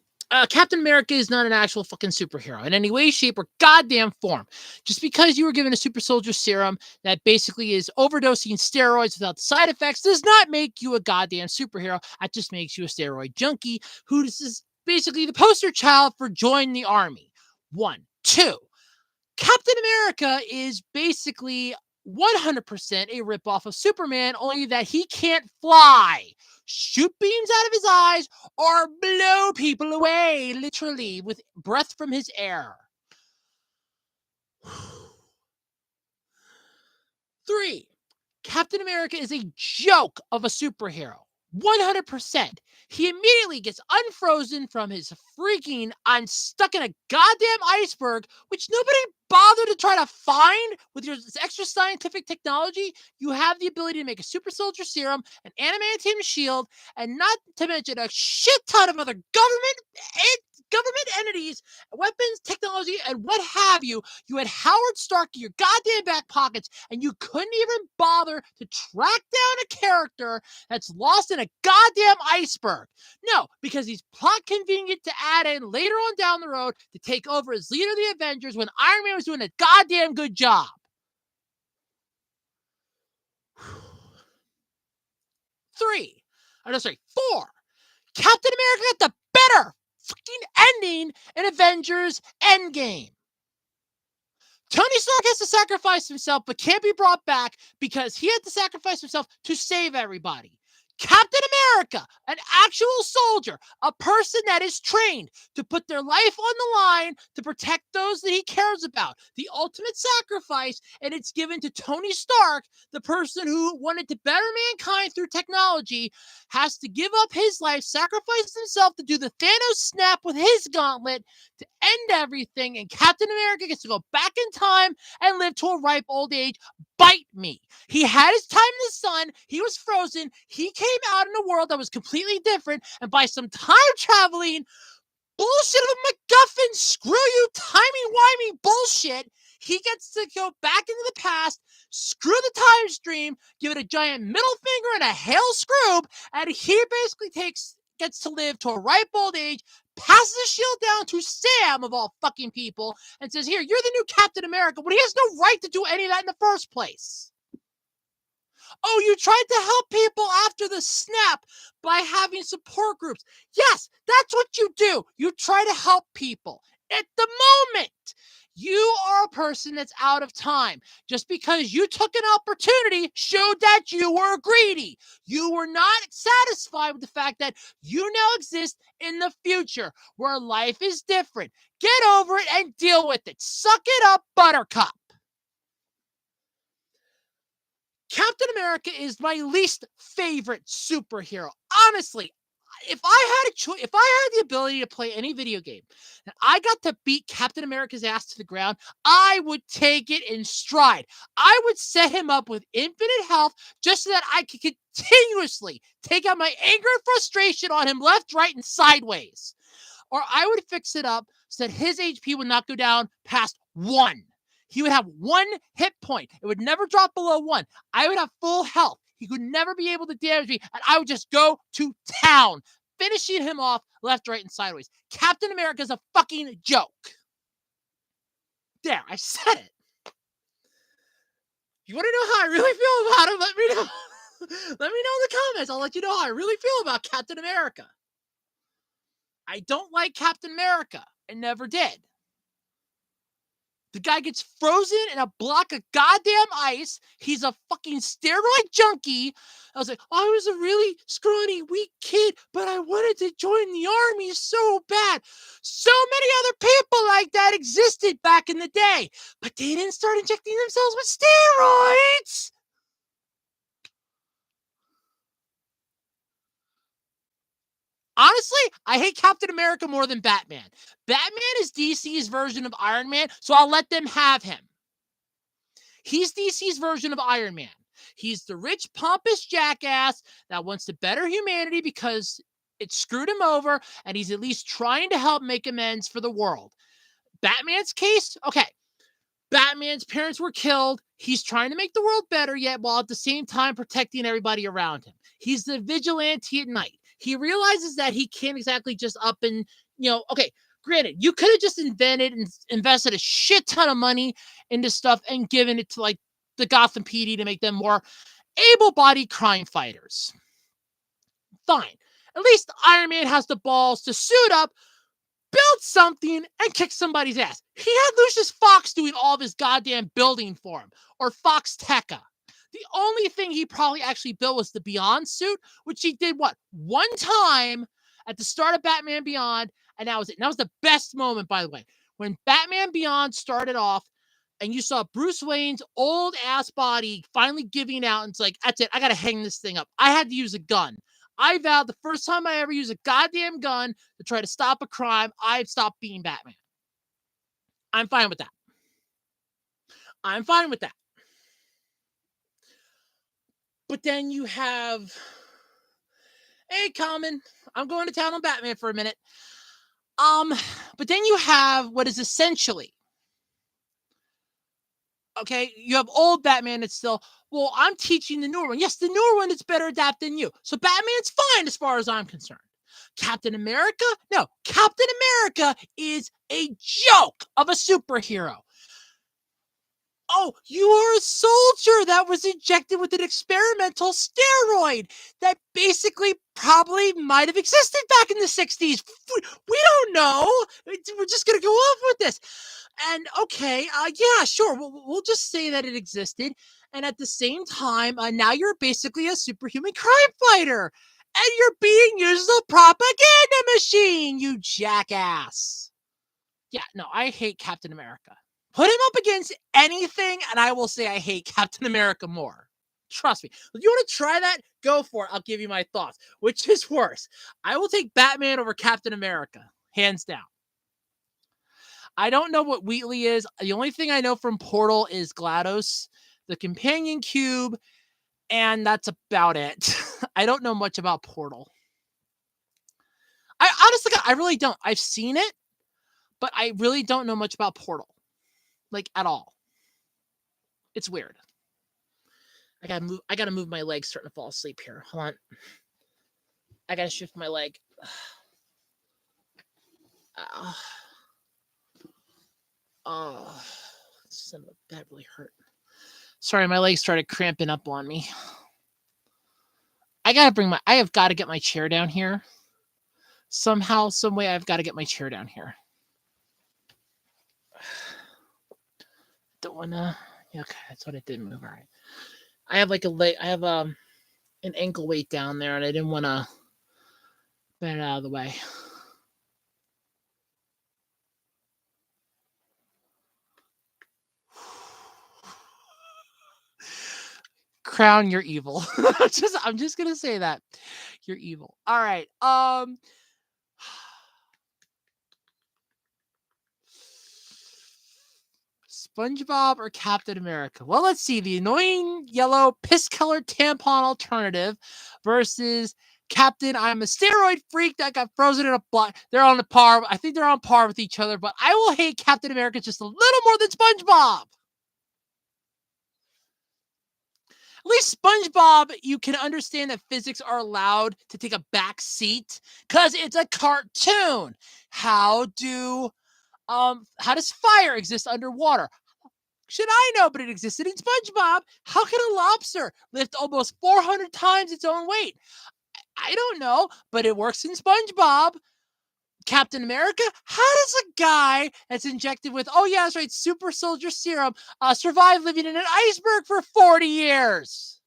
Captain America is not an actual fucking superhero in any way, shape, or goddamn form. Just because you were given a super soldier serum that basically is overdosing steroids without the side effects does not make you a goddamn superhero. That just makes you a steroid junkie who is basically the poster child for join the army. 1. 2. Captain America is basically 100% a ripoff of Superman, only that he can't fly, shoot beams out of his eyes, or blow people away, literally, with breath from his air. 3. Captain America is a joke of a superhero. 100%. He immediately gets unfrozen from his freaking unstuck in a goddamn iceberg, which nobody bothered to try to find with your extra scientific technology. You have the ability to make a super soldier serum, an adamantium shield, and not to mention a shit ton of other government entities, weapons, technology, and what have you. You had Howard Stark in your goddamn back pockets, and you couldn't even bother to track down a character that's lost in a goddamn iceberg. No, because he's plot convenient to add in later on down the road to take over as leader of the Avengers when Iron Man was doing a goddamn good job. 3. Oh, no, sorry, 4. Captain America got the better fucking ending in Avengers Endgame. Tony Stark has to sacrifice himself, but can't be brought back because he had to sacrifice himself to save everybody. Captain America, an actual soldier, a person that is trained to put their life on the line to protect those that he cares about. The ultimate sacrifice, and it's given to Tony Stark, the person who wanted to better mankind through technology, has to give up his life, sacrifice himself to do the Thanos snap with his gauntlet to end everything, and Captain America gets to go back in time and live to a ripe old age. Bite me. He had his time in the sun. He was frozen. He came out in a world that was completely different. And by some time traveling bullshit of a MacGuffin, screw you, timey-wimey bullshit, he gets to go back into the past, screw the time stream, give it a giant middle finger and a hail scroob, and he basically gets to live to a ripe old age, passes the shield down to Sam, of all fucking people, and says, here, you're the new Captain America, when he has no right to do any of that in the first place. Oh, you tried to help people after the snap by having support groups. Yes, that's what you do. You try to help people. At the moment, you are a person that's out of time. Just because you took an opportunity showed that you were greedy. You were not satisfied with the fact that you now exist in the future where life is different. Get over it and deal with it. Suck it up, Buttercup. Captain America is my least favorite superhero. Honestly, if I had a choice, if I had the ability to play any video game and I got to beat Captain America's ass to the ground, I would take it in stride. I would set him up with infinite health just so that I could continuously take out my anger and frustration on him left, right, and sideways. Or I would fix it up so that his HP would not go down past 1. He would have 1 hit point. It would never drop below 1. I would have full health. He could never be able to damage me, and I would just go to town, finishing him off left, right, and sideways. Captain America is a fucking joke. There, I said it. You want to know how I really feel about him? Let me know. Let me know in the comments. I'll let you know how I really feel about Captain America. I don't like Captain America. I never did. The guy gets frozen in a block of goddamn ice. He's a fucking steroid junkie. I was like, I was a really scrawny, weak kid, but I wanted to join the army so bad. So many other people like that existed back in the day, but they didn't start injecting themselves with steroids. Honestly, I hate Captain America more than Batman. Batman is DC's version of Iron Man, so I'll let them have him. He's DC's version of Iron Man. He's the rich, pompous jackass that wants to better humanity because it screwed him over, and he's at least trying to help make amends for the world. Batman's case, okay. Batman's parents were killed. He's trying to make the world better, yet while at the same time protecting everybody around him. He's the vigilante at night. He realizes that he can't exactly just up and, okay, granted, you could have just invented and invested a shit ton of money into stuff and given it to like the Gotham PD to make them more able-bodied crime fighters. Fine. At least Iron Man has the balls to suit up, build something, and kick somebody's ass. He had Lucius Fox doing all of his goddamn building for him, or Fox Tekka. The only thing he probably actually built was the Beyond suit, which he did, one time at the start of Batman Beyond, and that was it. And that was the best moment, by the way. When Batman Beyond started off, and you saw Bruce Wayne's old-ass body finally giving out, and it's like, that's it, I gotta hang this thing up. I had to use a gun. I vowed the first time I ever use a goddamn gun to try to stop a crime, I'd stop being Batman. I'm fine with that. I'm fine with that. But then you have, hey, Common, I'm going to town on Batman for a minute. But then you have what is essentially, okay, you have old Batman that's still, well, I'm teaching the newer one. Yes, the newer one is better adapted than you. So Batman's fine as far as I'm concerned. Captain America? No, Captain America is a joke of a superhero. Oh, you are a soldier that was injected with an experimental steroid that basically probably might have existed back in the 60s. We don't know. We're just going to go off with this. And okay, yeah, sure. We'll just say that it existed. And at the same time, now you're basically a superhuman crime fighter. And you're being used as a propaganda machine, you jackass. Yeah, no, I hate Captain America. Put him up against anything, and I will say I hate Captain America more. Trust me. If you want to try that, go for it. I'll give you my thoughts. Which is worse? I will take Batman over Captain America, hands down. I don't know what Wheatley is. The only thing I know from Portal is GLaDOS, the companion cube, and that's about it. I don't know much about Portal. I honestly, I really don't. I've seen it, but I really don't know much about Portal, like at all. It's weird. I gotta move my leg. Starting to fall asleep here. Hold on. I gotta shift my leg. Oh, son of a, that really hurt. Sorry, my leg started cramping up on me. I have got to get my chair down here. Somehow, some way, I've got to get my chair down here. Don't wanna. Yeah, okay, that's what I did move. All right. I have like a leg. I have an ankle weight down there, and I didn't want to bend it out of the way. Crown, you're evil. I'm just gonna say that you're evil. All right. SpongeBob or Captain America? Well, let's see. The annoying yellow piss-colored tampon alternative versus Captain, I'm a steroid freak that got frozen in a block. They're on the par. I think they're on par with each other, but I will hate Captain America just a little more than SpongeBob. At least SpongeBob, you can understand that physics are allowed to take a back seat because it's a cartoon. How does fire exist underwater? Should I know, but it existed in SpongeBob. How can a lobster lift almost 400 times its own weight? I don't know, but it works in SpongeBob. Captain America? How does a guy that's injected with, oh yeah, that's right, super soldier serum, survive living in an iceberg for 40 years?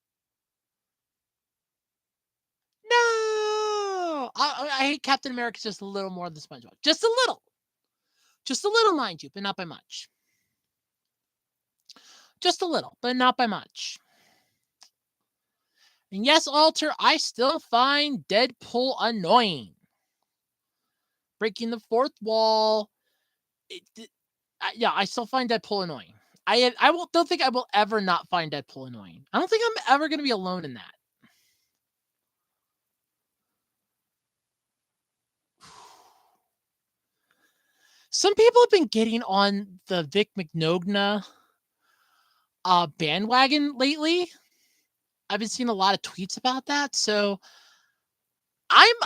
No! I hate Captain America just a little more than SpongeBob. Just a little. Just a little, mind you, but not by much. Just a little, but not by much. And yes, Alter, I still find Deadpool annoying. Breaking the fourth wall. I still find Deadpool annoying. Don't think I will ever not find Deadpool annoying. I don't think I'm ever going to be alone in that. Some people have been getting on the Vic Mignogna bandwagon lately. I've been seeing a lot of tweets about that. So I'm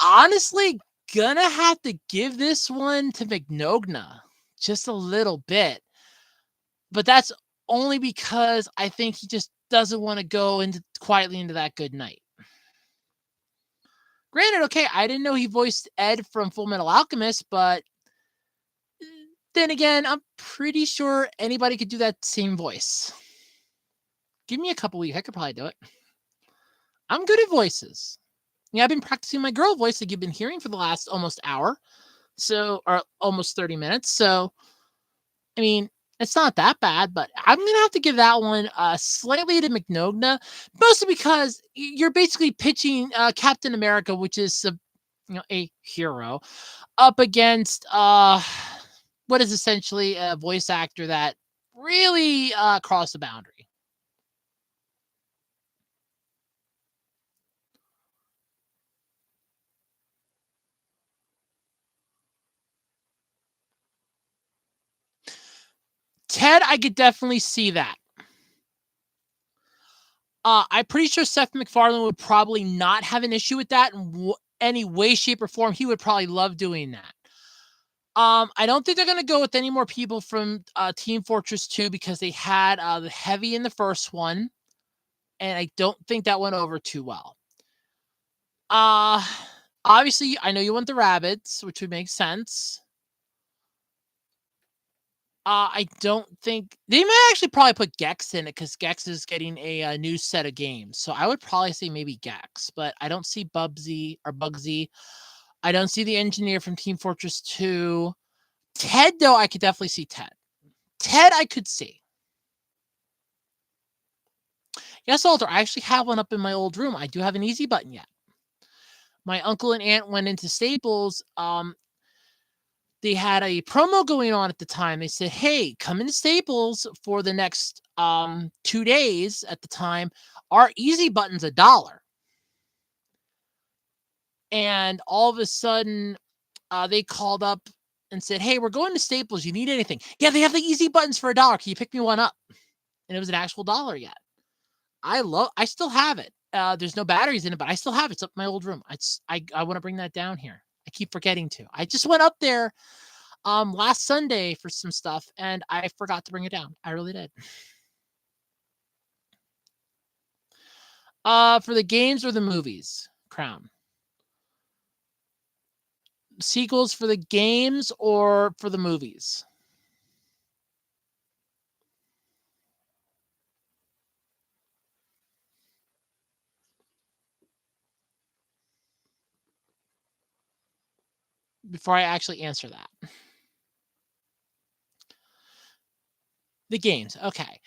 honestly gonna have to give this one to Mignogna just a little bit. But that's only because I think he just doesn't want to go quietly into that good night. Granted, okay, I didn't know he voiced Ed from Full Metal Alchemist, but then again, I'm pretty sure anybody could do that same voice. Give me a couple weeks, I could probably do it. I'm good at voices. Yeah, I've been practicing my girl voice like you've been hearing for the last almost hour. Or almost 30 minutes. So, I mean, it's not that bad, but I'm going to have to give that one slightly to Mignogna, mostly because you're basically pitching Captain America, which is a hero, up against what is essentially a voice actor that really crossed the boundary. Ted, I could definitely see that. I'm pretty sure Seth MacFarlane would probably not have an issue with that in any way, shape, or form. He would probably love doing that. I don't think they're gonna go with any more people from Team Fortress 2 because they had the heavy in the first one, and I don't think that went over too well. Uh Obviously, I know you want the rabbits, which would make sense. I don't think they might actually probably put Gex in it because Gex is getting a new set of games. So I would probably say maybe Gex, but I don't see Bubsy or Bugsy. I don't see the engineer from Team Fortress 2. Ted, though, I could definitely see Ted. Ted, I could see. Yes, Alter, I actually have one up in my old room. I do have an easy button yet. My uncle and aunt went into Staples. They had a promo going on at the time. They said, "Hey, come into Staples for the next 2 days." At the time, our easy button's $1. And all of a sudden, they called up and said, "Hey, we're going to Staples. You need anything?" "Yeah, they have the easy buttons for $1. Can you pick me one up?" And it was an actual dollar yet. I still have it. There's no batteries in it, but I still have it. It's up in my old room. I want to bring that down here. I keep forgetting to. I just went up there last Sunday for some stuff and I forgot to bring it down. I really did. For the games or the movies, Crown. Sequels for the games or for the movies? Before I actually answer that. The games. Okay.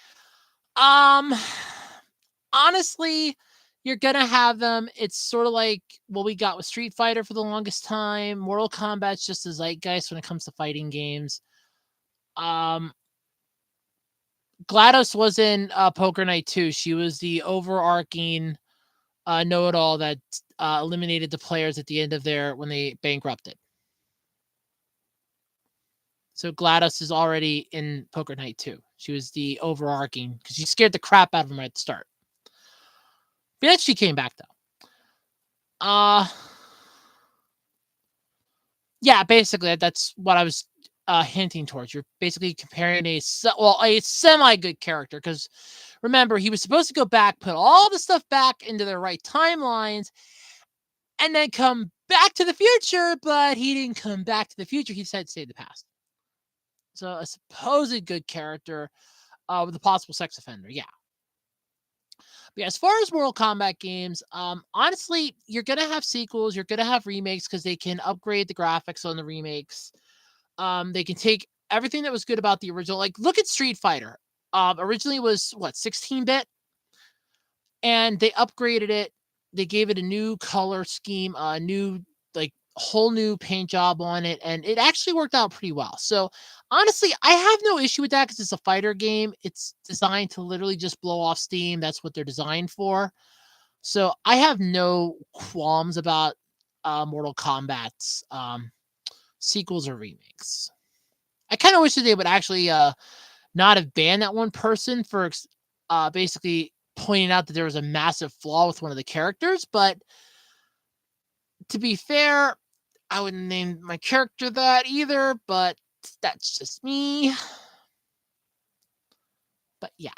Um Honestly, you're gonna have them. It's sort of like what we got with Street Fighter for the longest time. Mortal Kombat's just a zeitgeist when it comes to fighting games. Um GLaDOS was in Poker Night too. She was the overarching know-it-all that eliminated the players at the end of their when they bankrupted. So GLaDOS is already in Poker Night too. She was the overarching because she scared the crap out of him at the start. But then she came back though. Uh yeah, basically that's what I was hinting towards. You're basically comparing a semi good character because remember he was supposed to go back, put all the stuff back into the right timelines, and then come back to the future. But he didn't come back to the future. He decided to stay in the past. So a supposed good character with a possible sex offender. Yeah. But yeah, as far as Mortal Kombat games, honestly, you're gonna have sequels, you're gonna have remakes because they can upgrade the graphics on the remakes. They can take everything that was good about the original. Like, look at Street Fighter. Originally was what 16-bit, and they upgraded it. They gave it a new color scheme, a new like whole new paint job on it, and it actually worked out pretty well. So honestly, I have no issue with that because it's a fighter game. It's designed to literally just blow off steam. That's what they're designed for. So I have no qualms about Mortal Kombat's sequels or remakes. I kind of wish that they would actually not have banned that one person for basically pointing out that there was a massive flaw with one of the characters. But to be fair, I wouldn't name my character that either, but that's just me. But yeah.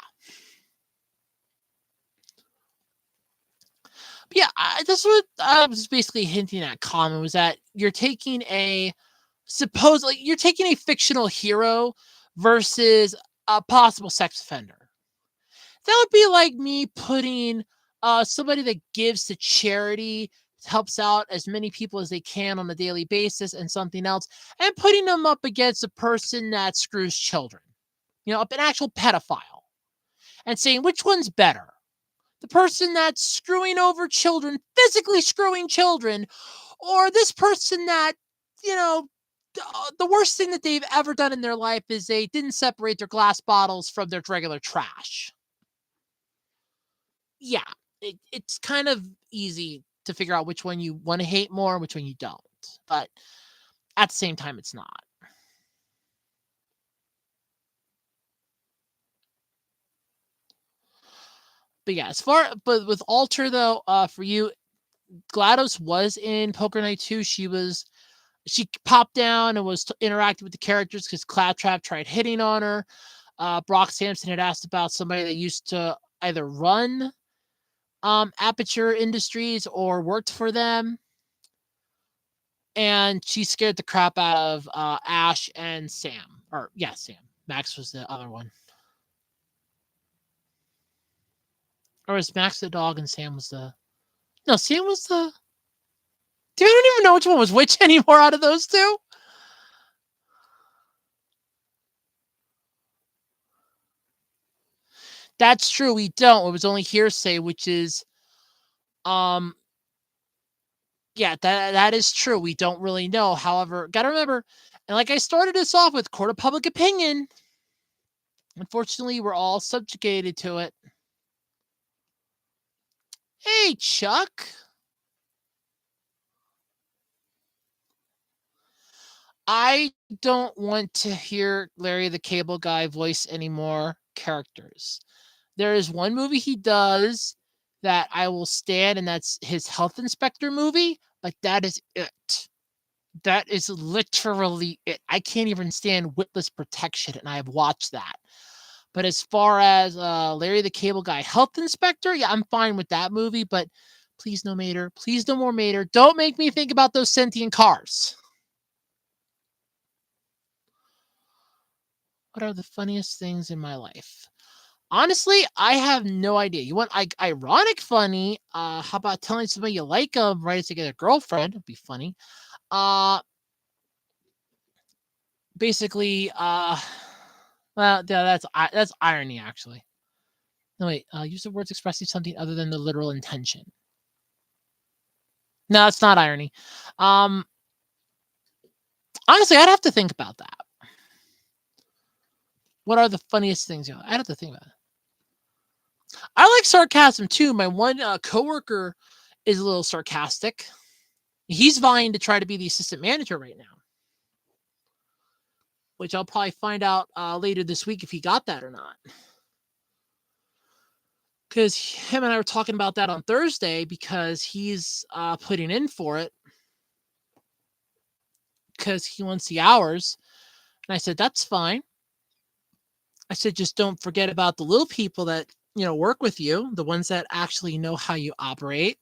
But yeah, that's what I was basically hinting at, Common, was that you're taking supposedly you're taking a fictional hero versus a possible sex offender. That would be like me putting somebody that gives to charity, helps out as many people as they can on a daily basis, and something else, and putting them up against a person that screws children, an actual pedophile, and saying which one's better. The person that's screwing over children, physically screwing children, or this person that, you know, the worst thing that they've ever done in their life is they didn't separate their glass bottles from their regular trash. Yeah, it's kind of easy to figure out which one you want to hate more, which one you don't. But at the same time, it's not. But yeah, but with Alter though, for you, GLaDOS was in Poker Night 2. She was She popped down and was interacting with the characters because Claptrap tried hitting on her. Brock Sampson had asked about somebody that used to either run Aperture Industries or worked for them. And she scared the crap out of Ash and Sam. Or, yeah, Sam. Max was the other one. Or was Max the dog and Sam was the... No, Sam was the... Dude, I don't even know which one was which anymore out of those two. That's true. We don't. It was only hearsay, which is... Yeah, that is true. We don't really know. However, gotta remember, and like I started this off with, court of public opinion. Unfortunately, we're all subjugated to it. Hey, Chuck. I don't want to hear Larry the Cable Guy voice any more characters. There is one movie he does that I will stand, and that's his health inspector movie, but that is it. That is literally it. I can't even stand Witness Protection, and I have watched that. But as far as Larry the Cable Guy health inspector, yeah, I'm fine with that movie, but please no Mater. Please no more Mater. Don't make me think about those sentient cars. What are the funniest things in my life? Honestly, I have no idea. You want ironic funny? How about telling somebody you like them right as they get a girlfriend? It'd be funny. Uh, basically, well, yeah, that's irony actually. No wait, use the words expressing something other than the literal intention. No, it's not irony. Um, honestly, I'd have to think about that. What are the funniest things? I'd have to think about it. I like sarcasm too. My one coworker is a little sarcastic. He's vying to try to be the assistant manager right now, which I'll probably find out later this week if he got that or not. Because him and I were talking about that on Thursday because he's putting in for it because he wants the hours. And I said, that's fine. I said, just don't forget about the little people that, work with you, the ones that actually know how you operate.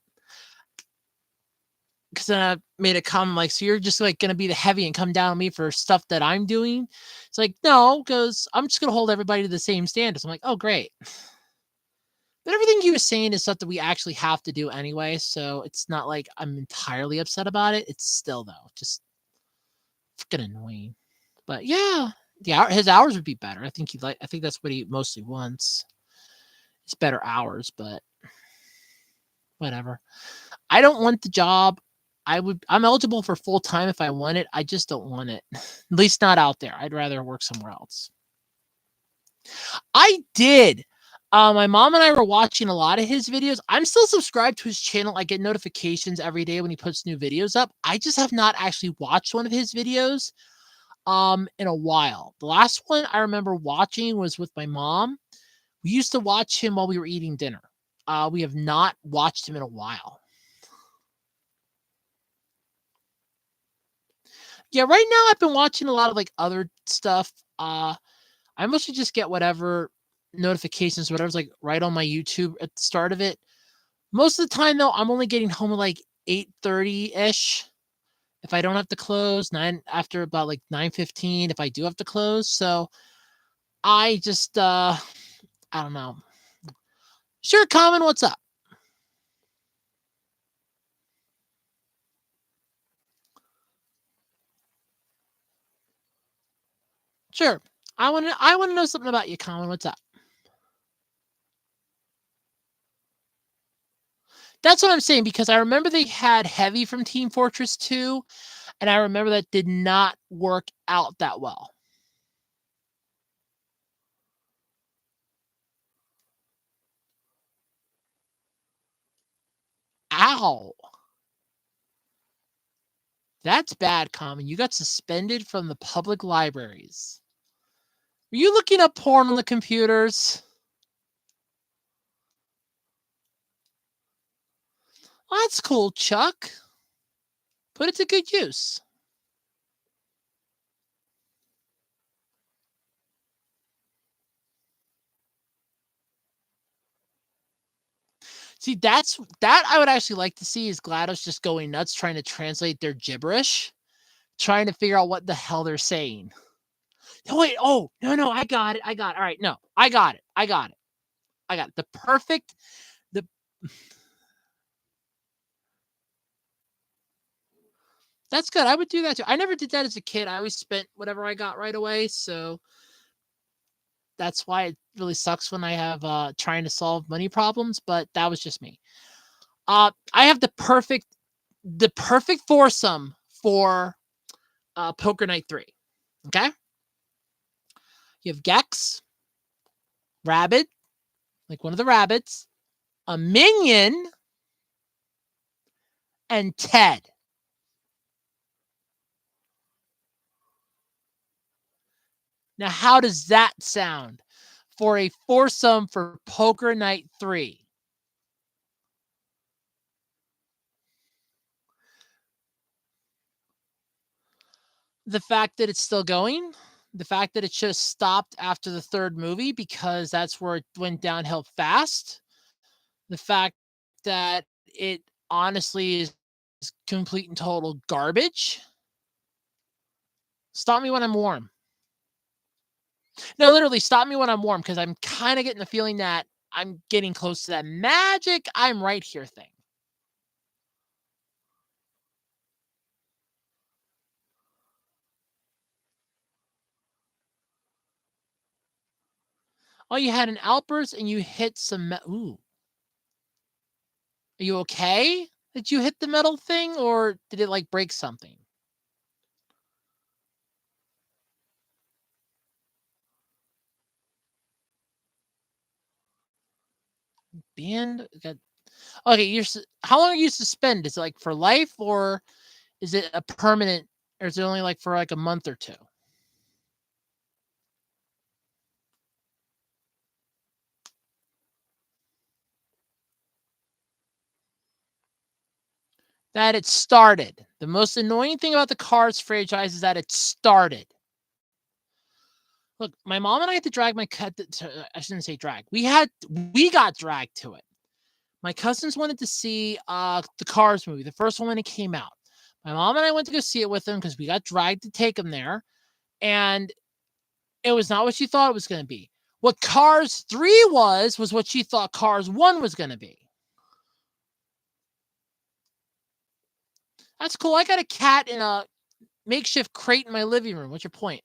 Because then I made a comment like, so you're just like going to be the heavy and come down on me for stuff that I'm doing? It's like, no, because I'm just going to hold everybody to the same standards. I'm like, oh, great. But everything he was saying is stuff that we actually have to do anyway. So it's not like I'm entirely upset about it. It's still, though, just freaking annoying. But yeah, his hours would be better. I think I think that's what he mostly wants. It's better hours, but whatever. I don't want the job. I'm eligible for full time if I want it. I just don't want it. At least not out there. I'd rather work somewhere else. I did. My mom and I were watching a lot of his videos. I'm still subscribed to his channel. I get notifications every day when he puts new videos up. I just have not actually watched one of his videos in a while. The last one I remember watching was with my mom. We used to watch him while we were eating dinner. We have not watched him in a while. Yeah, right now I've been watching a lot of like other stuff. I mostly just get whatever notifications, whatever's like right on my YouTube at the start of it. Most of the time though, I'm only getting home at like 8:30-ish. If I don't have to close, after about like 9:15 if I do have to close. So I just I don't know. Sure, Common, what's up? Sure. I want to know something about you, Common. What's up? That's what I'm saying because I remember they had Heavy from Team Fortress 2, and I remember that did not work out that well. Ow. That's bad, Common. You got suspended from the public libraries. Were you looking up porn on the computers? Well, that's cool, Chuck. Put it to good use. See, that I would actually like to see is GLaDOS just going nuts trying to translate their gibberish, trying to figure out what the hell they're saying. No, wait, oh, no, I got it. All right, no, I got it. The perfect the That's good. I would do that too. I never did that as a kid. I always spent whatever I got right away, so that's why it really sucks when I have trying to solve money problems, but that was just me. I have the perfect foursome for Poker Night 3. Okay? You have Gex, Rabbit, like one of the rabbits, a minion, and Ted. Now, how does that sound for a foursome for Poker Night 3? The fact that it's still going, the fact that it should have stopped after the third movie because that's where it went downhill fast, the fact that it honestly is complete and total garbage. Stop me when I'm warm. No, literally, stop me when I'm warm because I'm kind of getting the feeling that I'm getting close to that magic I'm right here thing. Oh, you had an outburst and you hit some. Ooh, are you okay? Did you hit the metal thing or did it like break something? Band got okay. How long are you suspended? Is it like for life or is it a permanent? Or is it only like for like a month or two? That it started. The most annoying thing about the Cars franchise is that it started. Look, my mom and I had to drag my cut. I shouldn't say drag. We got dragged to it. My cousins wanted to see the Cars movie, the first one when it came out. My mom and I went to go see it with them because we got dragged to take them there, and it was not what she thought it was going to be. What Cars 3 was what she thought Cars 1 was going to be. That's cool. I got a cat in a makeshift crate in my living room. What's your point?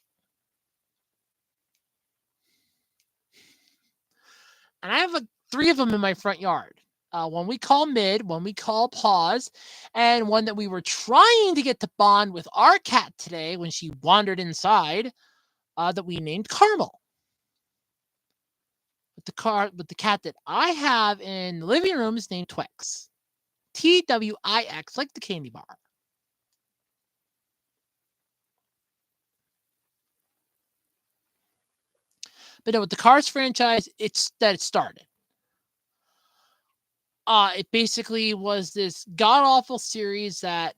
And I have three of them in my front yard. One we call Mid, one we call Pause, and one that we were trying to get to bond with our cat today when she wandered inside, that we named Caramel. But the cat that I have in the living room is named Twix. Twix, like the candy bar. But no, with the Cars franchise, it's that it started. It basically was this god awful series that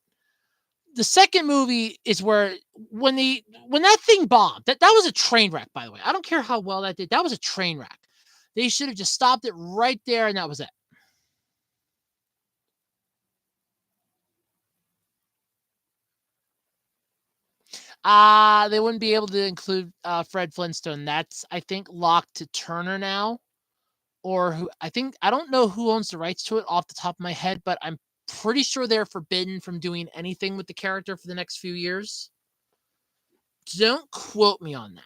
the second movie is where when that thing bombed, that was a train wreck, by the way. I don't care how well that did. That was a train wreck. They should have just stopped it right there and that was it. They wouldn't be able to include Fred Flintstone. That's I think locked to Turner now. Or who I don't know who owns the rights to it off the top of my head, but I'm pretty sure they're forbidden from doing anything with the character for the next few years. Don't quote me on that.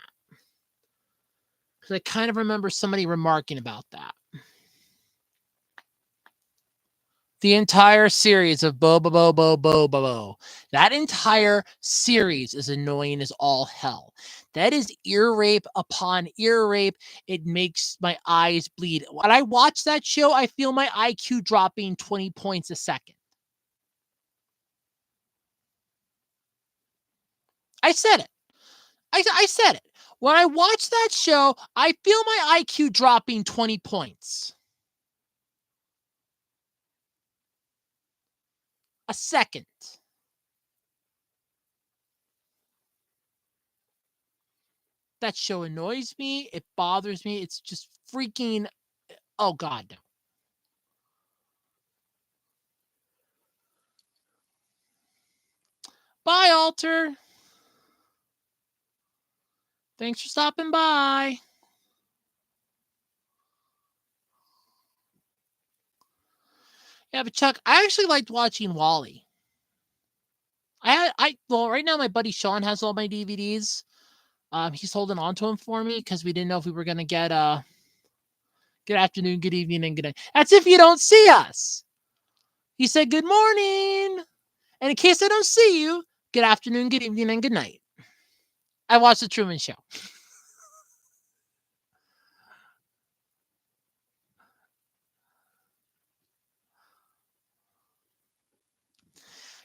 Because I kind of remember somebody remarking about that. The entire series of Bo Bo Bo Bo Bo Bo Bo. That entire series is annoying as all hell. That is ear rape upon ear rape. It makes my eyes bleed. When I watch that show, I feel my IQ dropping 20 points a second. I said it. I said it. When I watch that show, I feel my IQ dropping 20 points a second. That show annoys me. It bothers me. It's just freaking, oh God, no. Bye, Alter. Thanks for stopping by. Yeah, but Chuck, I actually liked watching Wally. Well, right now my buddy Sean has all my DVDs. He's holding on to them for me because we didn't know if we were gonna get good afternoon, good evening, and good night. That's if you don't see us. He said good morning, and in case I don't see you, good afternoon, good evening, and good night. I watched the Truman Show.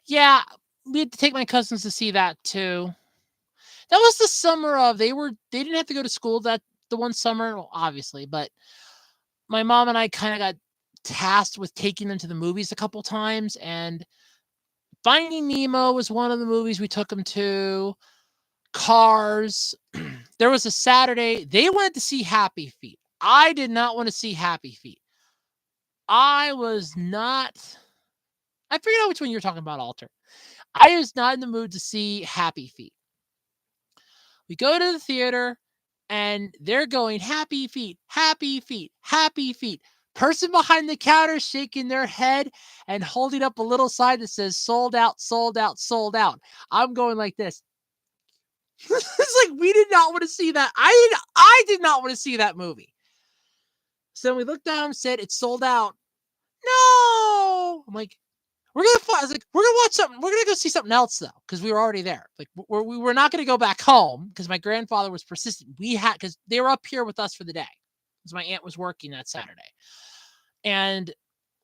Yeah, we had to take my cousins to see that too. That was the summer of they didn't have to go to school that the one summer, well, obviously, but my mom and I kind of got tasked with taking them to the movies a couple times, and Finding Nemo was one of the movies we took them to. Cars. There was a Saturday they wanted to see Happy Feet. I did not want to see Happy Feet. I was not. I figured out which one you're talking about, Alter. I was not in the mood to see Happy Feet. We go to the theater and they're going happy feet, happy feet, happy feet. Person behind the counter shaking their head and holding up a little sign that says sold out, sold out, sold out. I'm going like this. It's like we did not want to see that. I did not want to see that movie. So we looked down and said it's sold out. No. I'm like, I was like, we're gonna watch something. We're gonna go see something else though, because we were already there. Like we were not gonna go back home because my grandfather was persistent. We had because they were up here with us for the day, because my aunt was working that Saturday, and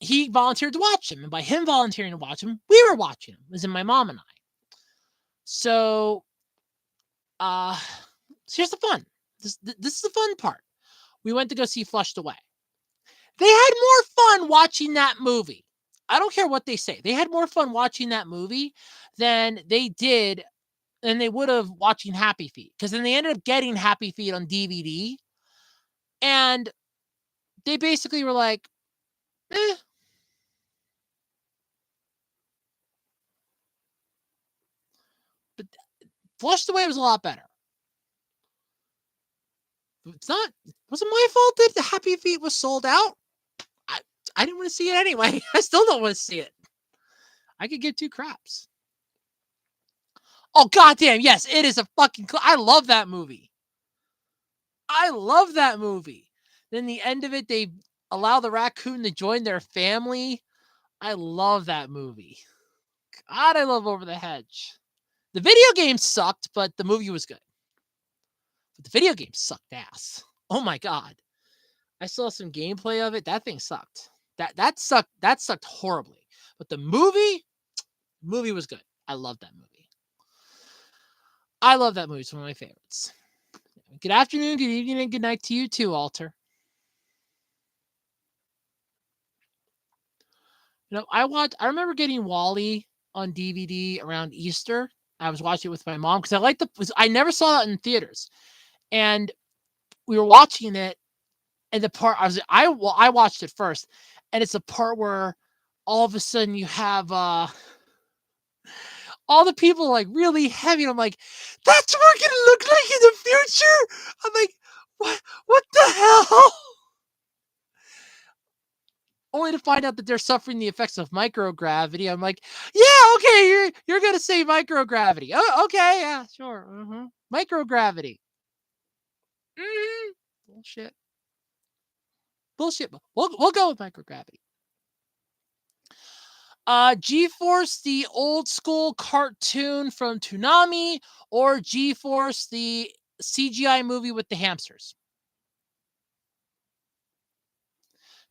he volunteered to watch him. And by him volunteering to watch him, we were watching him. It was in my mom and I. So, uh, so here's the fun. This is the fun part. We went to go see Flushed Away. They had more fun watching that movie. I don't care what they say. They had more fun watching that movie than they would have watching Happy Feet. Because then they ended up getting Happy Feet on DVD. And they basically were like, eh. But Flushed Away was a lot better. Wasn't my fault that the Happy Feet was sold out. I didn't want to see it anyway. I still don't want to see it. I could give two craps. Oh, goddamn. Yes, it is a fucking. I love that movie. I love that movie. Then the end of it, they allow the raccoon to join their family. I love that movie. God, I love Over the Hedge. The video game sucked, but the movie was good. But the video game sucked ass. Oh my god. I saw some gameplay of it. That thing sucked. That sucked. That sucked horribly. But the movie was good. I love that movie. I love that movie. It's one of my favorites. Good afternoon, good evening, and good night to you too, Alter. I remember getting Wally on DVD around Easter. I was watching it with my mom because I never saw it in theaters. And we were watching it, and the part I watched it first, and it's a part where all of a sudden you have all the people like really heavy, and I'm like, that's what we're gonna look like in the future. I'm like, what the hell? Only to find out that they're suffering the effects of microgravity. I'm like, yeah, okay, you're gonna say microgravity. Oh, okay, yeah, sure. Microgravity. Mm-hmm. Bullshit. Bullshit. We'll go with microgravity. G-Force, the old school cartoon from Toonami, or G-Force, the CGI movie with the hamsters.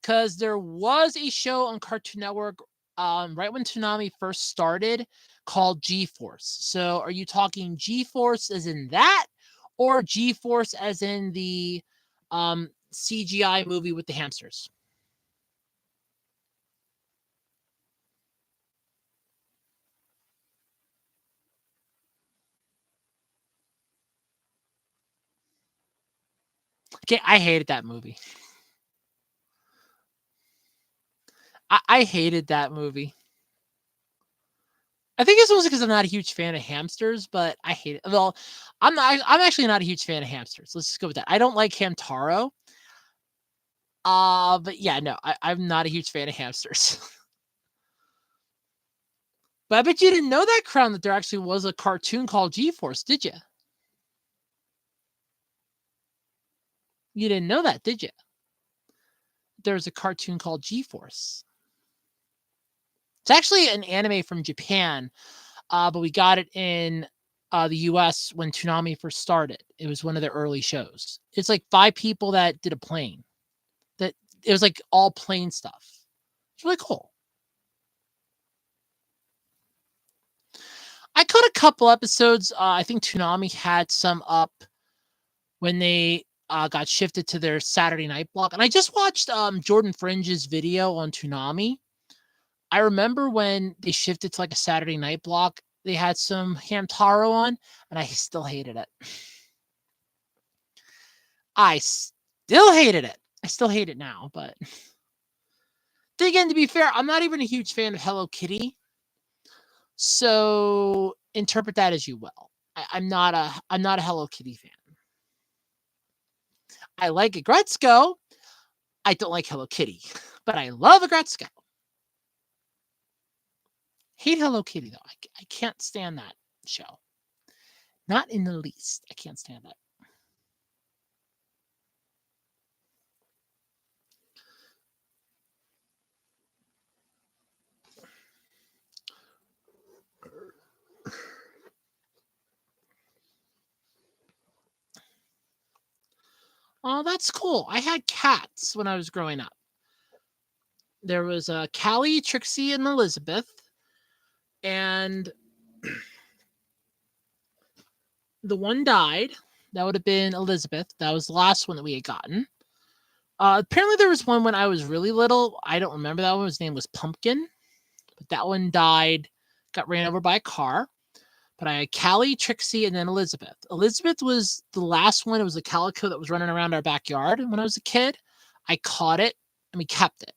Because there was a show on Cartoon Network right when Toonami first started called G-Force. So are you talking G-Force as in that, or G-Force as in the CGI movie with the hamsters? Okay, I hated that movie. I hated that movie. I think it's mostly because I'm not a huge fan of hamsters, but I hate it. Well, I'm actually not a huge fan of hamsters. Let's just go with that. I don't like Hamtaro. But yeah, no, I'm not a huge fan of hamsters. But I bet you didn't know that, Crown, that there actually was a cartoon called G-Force, did you? You didn't know that, did you? There was a cartoon called G-Force. It's actually an anime from Japan, but we got it in the US when Toonami first started. It was one of their early shows. It's like 5 people that did a plane. That it was like all plane stuff. It's really cool. I caught a couple episodes. I think Toonami had some up when they got shifted to their Saturday night block. And I just watched Jordan Fringe's video on Toonami. I remember when they shifted to like a Saturday night block, they had some Hamtaro on, and I still hated it. I still hated it. I still hate it now, but then again, to be fair, I'm not even a huge fan of Hello Kitty. So interpret that as you will. I'm not a Hello Kitty fan. I like Agretzko. I don't like Hello Kitty, but I love Agretzko. Hate Hello Kitty though. I can't stand that show. Not in the least. I can't stand that. Oh, that's cool. I had cats when I was growing up. There was Callie, Trixie, and Elizabeth. And the one died. That would have been Elizabeth. That was the last one that we had gotten. Apparently, there was one when I was really little. I don't remember that one. His name was Pumpkin. But that one died, got ran over by a car. But I had Callie, Trixie, and then Elizabeth. Elizabeth was the last one. It was a calico that was running around our backyard when I was a kid. I caught it, and we kept it.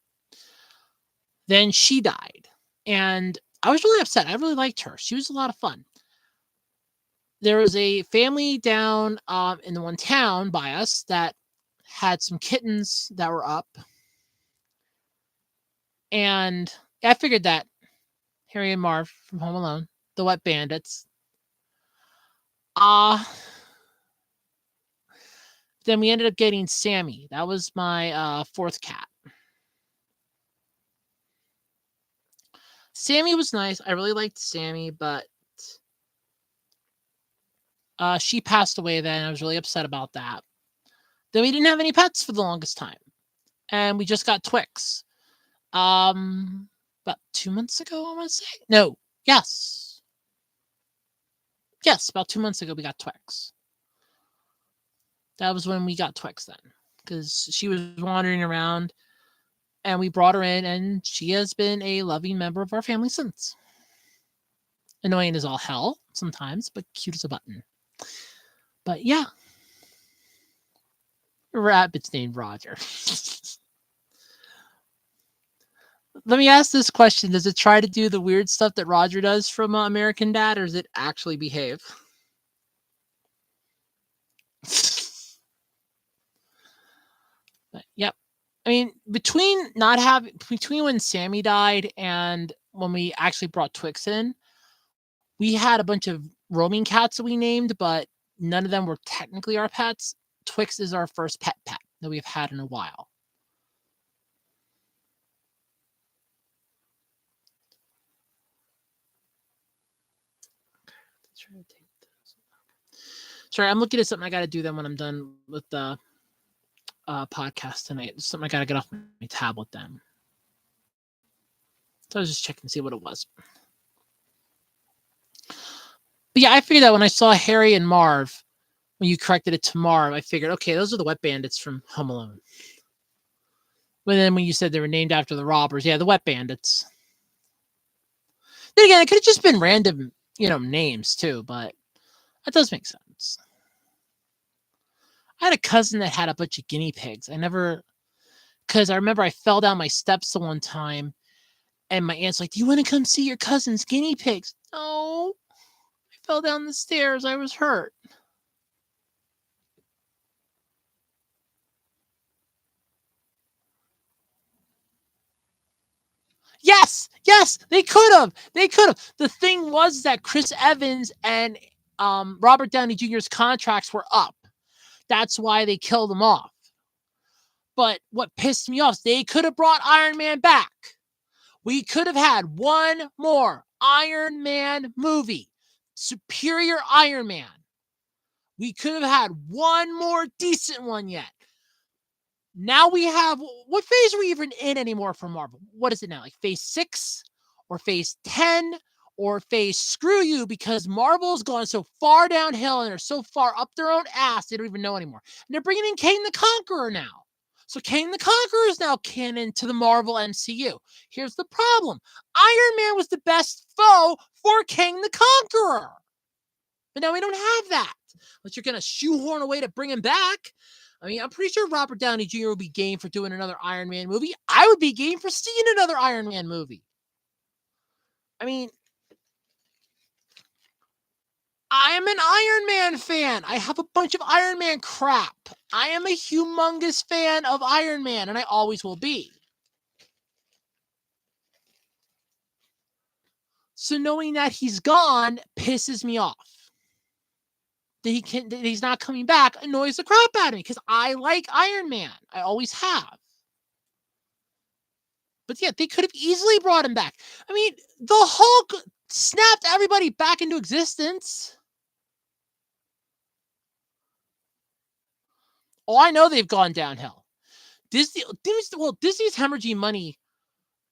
Then she died. And I was really upset. I really liked her. She was a lot of fun. There was a family down in the one town by us that had some kittens that were up. And I figured that Harry and Marv from Home Alone, the Wet Bandits. Then we ended up getting Sammy. That was my 4th cat. Sammy was nice. I really liked Sammy, but she passed away then. I was really upset about that. Then we didn't have any pets for the longest time. And we just got Twix. About 2 months ago, I want to say. No, yes. Yes, about 2 months ago we got Twix. That was when we got Twix then. Because she was wandering around and we brought her in, and she has been a loving member of our family since. Annoying as all hell sometimes, but cute as a button. But yeah. Rabbit's named Roger. Let me ask this question. Does it try to do the weird stuff that Roger does from American Dad, or does it actually behave? But, yep. I mean, between when Sammy died and when we actually brought Twix in, we had a bunch of roaming cats that we named, but none of them were technically our pets. Twix is our first pet that we've had in a while. Sorry, I'm looking at something I got to do then when I'm done with the podcast tonight. It's something I got to get off my tablet then. So I was just checking to see what it was. But yeah, I figured that when I saw Harry and Marv, when you corrected it to Marv, I figured, okay, those are the Wet Bandits from Home Alone. But then when you said they were named after the robbers, yeah, the Wet Bandits. Then again, it could have just been random, names too, but that does make sense. I had a cousin that had a bunch of guinea pigs. Because I remember I fell down my steps the one time, and my aunt's like, "Do you want to come see your cousin's guinea pigs?" Oh, I fell down the stairs. I was hurt. Yes, yes, they could have. They could have. The thing was that Chris Evans and Robert Downey Jr.'s contracts were up. That's why they killed him off. But what pissed me off, they could have brought Iron Man back. We could have had one more Iron Man movie. Superior Iron Man. We could have had one more decent one yet. Now we have, what phase are we even in anymore for Marvel? What is it now? Like phase 6 or phase 10 or phase screw you, because Marvel's gone so far downhill and they're so far up their own ass they don't even know anymore. And they're bringing in Kang the Conqueror now. So Kang the Conqueror is now canon to the Marvel MCU. Here's the problem. Iron Man was the best foe for Kang the Conqueror. But now we don't have that. Unless you're going to shoehorn a way to bring him back. I mean, I'm pretty sure Robert Downey Jr. will be game for doing another Iron Man movie. I would be game for seeing another Iron Man movie. I mean, I am an Iron Man fan. I have a bunch of Iron Man crap. I am a humongous fan of Iron Man, and I always will be. So knowing that he's gone pisses me off. That he's not coming back annoys the crap out of me because I like Iron Man. I always have. But yeah, they could have easily brought him back. I mean, the Hulk snapped everybody back into existence. Oh, I know they've gone downhill. Disney's hemorrhaging money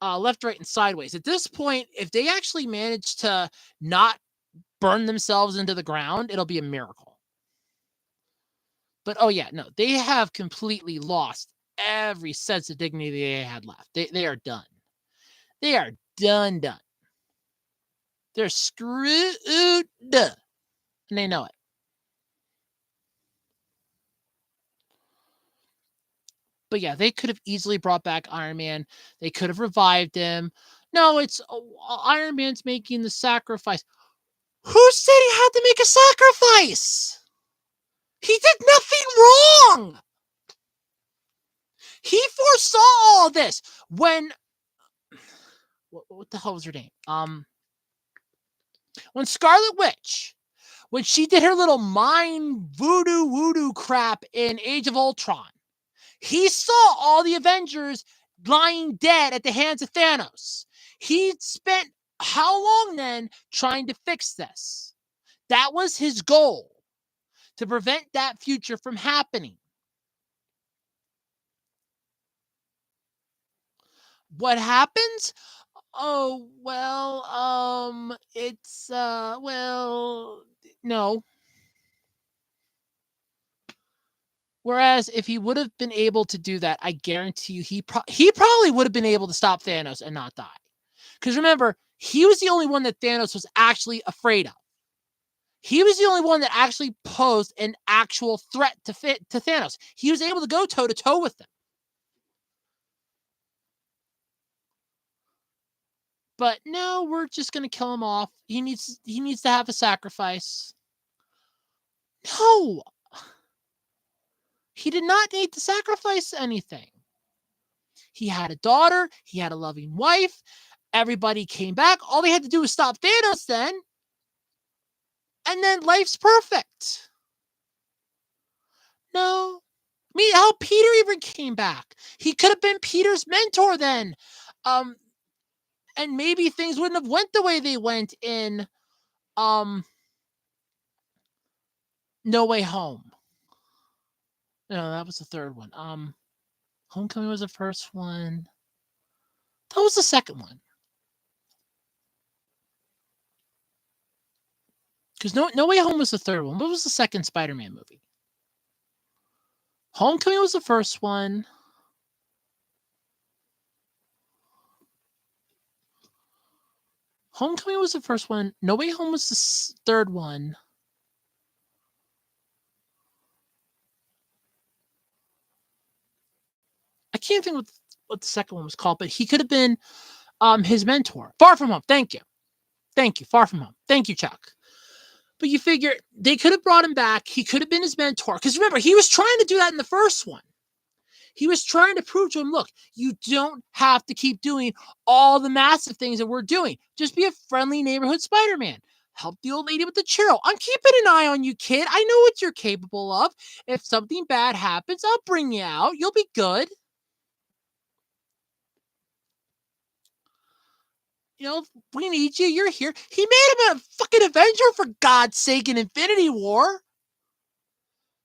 left, right, and sideways. At this point, if they actually manage to not burn themselves into the ground, it'll be a miracle. But oh yeah, no, they have completely lost every sense of dignity they had left. They are done. They are done. They're screwed. And they know it. But yeah, they could have easily brought back Iron Man. They could have revived him. No, it's Iron Man's making the sacrifice. Who said he had to make a sacrifice? He did nothing wrong. He foresaw all this when what the hell was her name? When Scarlet Witch, when she did her little mind voodoo crap in Age of Ultron, he saw all the Avengers lying dead at the hands of Thanos. He spent how long then trying to fix this? That was his goal, to prevent that future from happening. What happens? Oh, well, no. Whereas if he would have been able to do that, I guarantee you he probably would have been able to stop Thanos and not die. Because remember, he was the only one that Thanos was actually afraid of. He was the only one that actually posed an actual threat to Thanos. He was able to go toe to toe with them. But no, we're just gonna kill him off. He needs to have a sacrifice. No, he did not need to sacrifice anything. He had a daughter. He had a loving wife. Everybody came back. All they had to do was stop Thanos then. And then life's perfect. No. I mean, how Peter even came back. He could have been Peter's mentor then. And maybe things wouldn't have went the way they went in No Way Home. No, that was the third one. Homecoming was the first one. That was the second one. Because no Way Home was the third one. What was the second Spider-Man movie? Homecoming was the first one. Homecoming was the first one. No Way Home was the third one. I can't think what the second one was called, but he could have been his mentor. Far From Home. Thank you. Thank you. Far From Home. Thank you, Chuck. But you figure they could have brought him back. He could have been his mentor. Because remember, he was trying to do that in the first one. He was trying to prove to him, look, you don't have to keep doing all the massive things that we're doing. Just be a friendly neighborhood Spider-Man. Help the old lady with the churro. I'm keeping an eye on you, kid. I know what you're capable of. If something bad happens, I'll bring you out. You'll be good. You know, we need you. You're here. He made him a fucking Avenger, for God's sake, in Infinity War.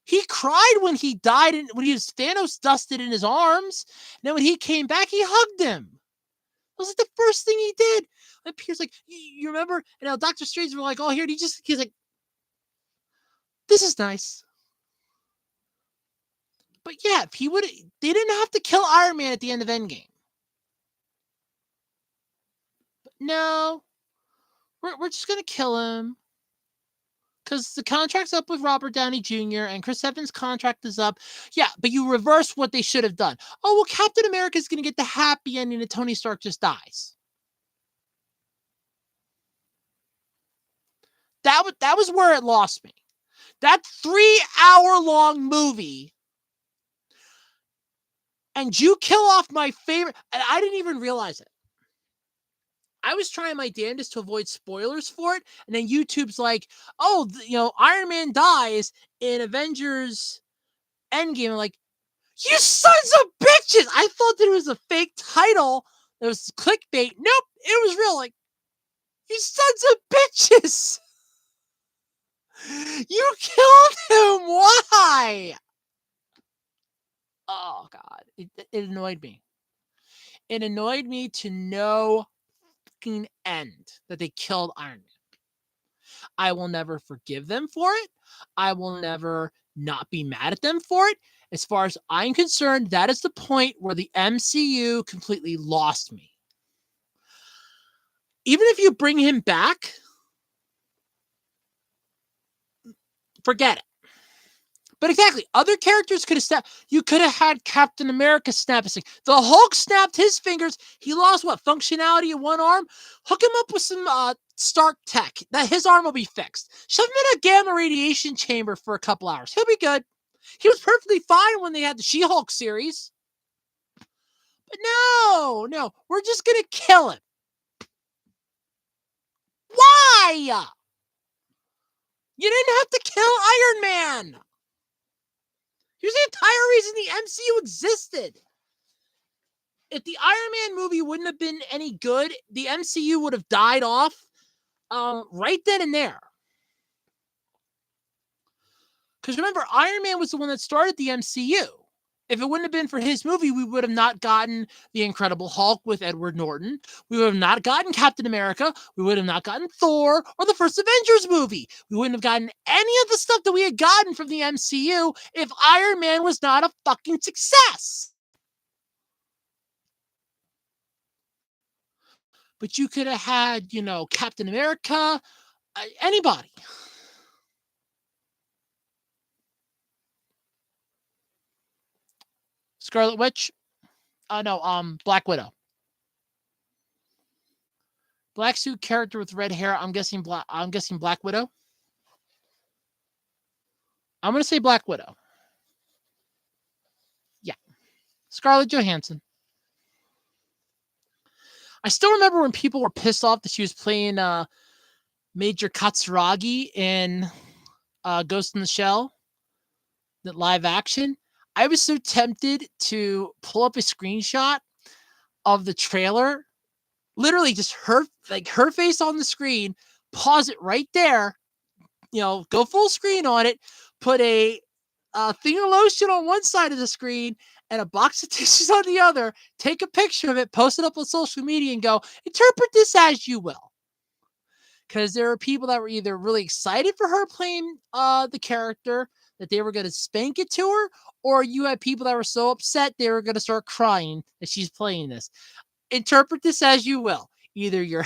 He cried when he died and when he was Thanos dusted in his arms. And then when he came back, he hugged him. That was like the first thing he did. And Peter's like, you remember? And now Doctor Strange were like, oh, here. He's like, this is nice. But yeah, if he would, they didn't have to kill Iron Man at the end of Endgame. But no, we're just gonna kill him. Because the contract's up with Robert Downey Jr. and Chris Evans' contract is up. Yeah, but you reverse what they should have done. Oh, well, Captain America's going to get the happy ending and Tony Stark just dies. That was where it lost me. That 3-hour-long movie, and you kill off my favorite, and I didn't even realize it. I was trying my damnedest to avoid spoilers for it, and then YouTube's like, oh, Iron Man dies in Avengers Endgame. I'm like, you sons of bitches! I thought that it was a fake title. It was clickbait. Nope, it was real. Like, you sons of bitches! You killed him! Why? Oh, God. It annoyed me. It annoyed me to no fucking end that they killed Iron Man. I will never forgive them for it. I will never not be mad at them for it. As far as I'm concerned, that is the point where the MCU completely lost me. Even if you bring him back, forget it. But exactly, other characters could have snapped. You could have had Captain America snap his finger. The Hulk snapped his fingers. He lost functionality in one arm. Hook him up with some Stark tech. That his arm will be fixed. Shove him in a gamma radiation chamber for a couple hours. He'll be good. He was perfectly fine when they had the She-Hulk series. But no, we're just gonna kill him. Why? You didn't have to kill Iron Man. He was the entire reason the MCU existed. If the Iron Man movie wouldn't have been any good, the MCU would have died off right then and there. Because remember, Iron Man was the one that started the MCU. If it wouldn't have been for his movie, we would have not gotten The Incredible Hulk with Edward Norton. We would have not gotten Captain America. We would have not gotten Thor or the first Avengers movie. We wouldn't have gotten any of the stuff that we had gotten from the MCU if Iron Man was not a fucking success. But you could have had, Captain America, anybody. Scarlet Witch? Black Widow. Black suit character with red hair. I'm guessing Black Widow. I'm gonna say Black Widow. Yeah, Scarlett Johansson. I still remember when people were pissed off that she was playing Major Katsuragi in Ghost in the Shell, that live action. I was so tempted to pull up a screenshot of the trailer, literally just her face on the screen, pause it right there, go full screen on it, put a thing of lotion on one side of the screen and a box of tissues on the other, take a picture of it, post it up on social media and go, interpret this as you will. Because there are people that were either really excited for her playing the character, that they were going to spank it to her, or you had people that were so upset they were going to start crying that she's playing this. Interpret this as you will. Either you're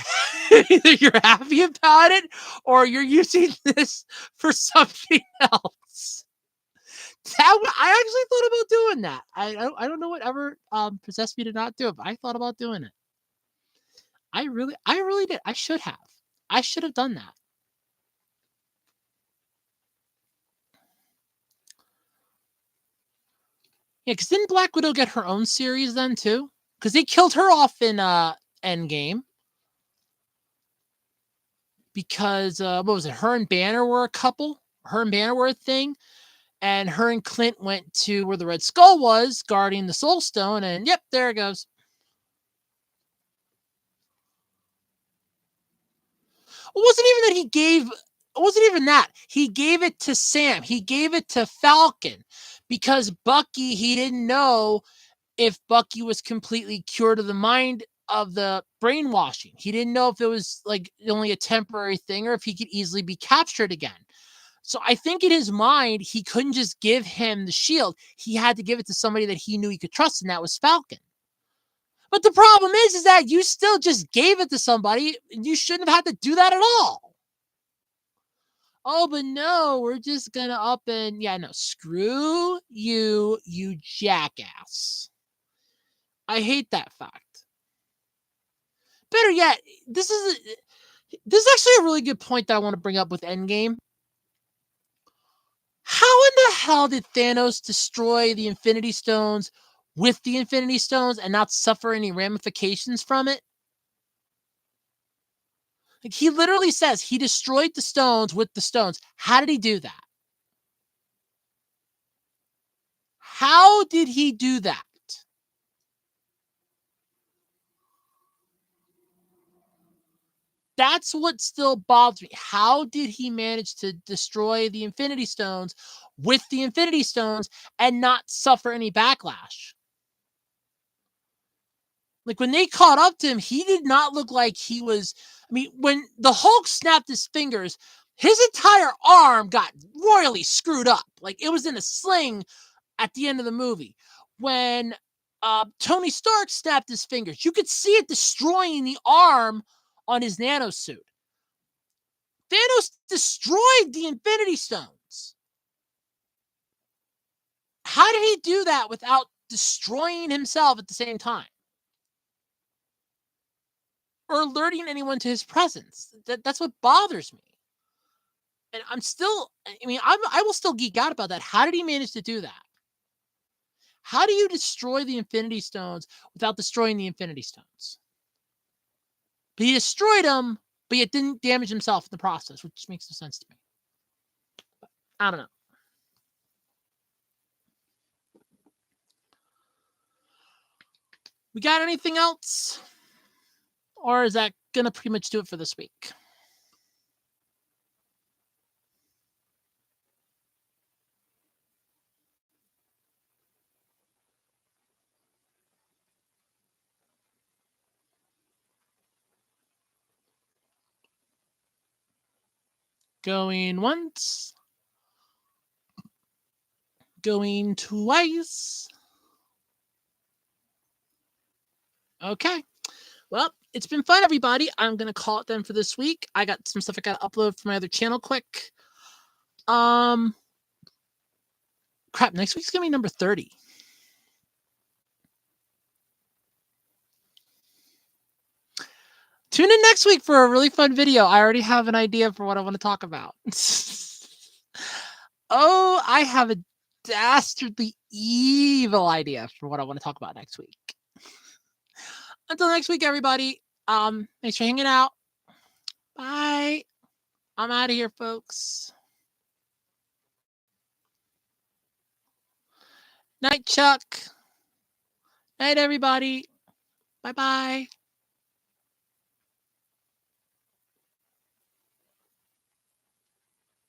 happy about it, or you're using this for something else. I actually thought about doing that. I don't know what ever possessed me to not do it, but I thought about doing it. I really did. I should have. I should have done that. Yeah, because didn't Black Widow get her own series then too? Because they killed her off in Endgame. Because what was it? Her and Banner were a couple. Her and Banner were a thing, and her and Clint went to where the Red Skull was, guarding the Soul Stone, and yep, there it goes. It wasn't even that he gave. It wasn't even that. He gave it to Sam. He gave it to Falcon because Bucky, he didn't know if Bucky was completely cured of the mind of the brainwashing. He didn't know if it was like only a temporary thing or if he could easily be captured again. So I think in his mind, he couldn't just give him the shield. He had to give it to somebody that he knew he could trust, and that was Falcon. But the problem is that you still just gave it to somebody. You shouldn't have had to do that at all. Oh, but no, we're just gonna up and yeah, no, screw you, you jackass. I hate that fact. Better yet, this is actually a really good point that I want to bring up with Endgame. How in the hell did Thanos destroy the Infinity Stones with the Infinity Stones and not suffer any ramifications from it? Like he literally says he destroyed the stones with the stones. How did he do that? How did he do that? That's what still bothers me. How did he manage to destroy the Infinity Stones with the Infinity Stones and not suffer any backlash? Like when they caught up to him, he did not look like he was. I mean, when the Hulk snapped his fingers, his entire arm got royally screwed up. Like it was in a sling at the end of the movie. When Tony Stark snapped his fingers, you could see it destroying the arm on his nano suit. Thanos destroyed the Infinity Stones. How did he do that without destroying himself at the same time? Or alerting anyone to his presence? That's what bothers me. And I'm still, I mean, I will still geek out about that. How did he manage to do that? How do you destroy the Infinity Stones without destroying the Infinity Stones? But he destroyed them, but yet didn't damage himself in the process, which makes no sense to me. I don't know. We got anything else? Or is that going to pretty much do it for this week? Going once. Going twice. Okay. Well, it's been fun, everybody. I'm going to call it then for this week. I got some stuff I got to upload for my other channel quick. Crap, next week's going to be number 30. Tune in next week for a really fun video. I already have an idea for what I want to talk about. Oh, I have a dastardly evil idea for what I want to talk about next week. Until next week, everybody. Thanks for hanging out. Bye. I'm out of here, folks. Night, Chuck. Night, everybody. Bye-bye.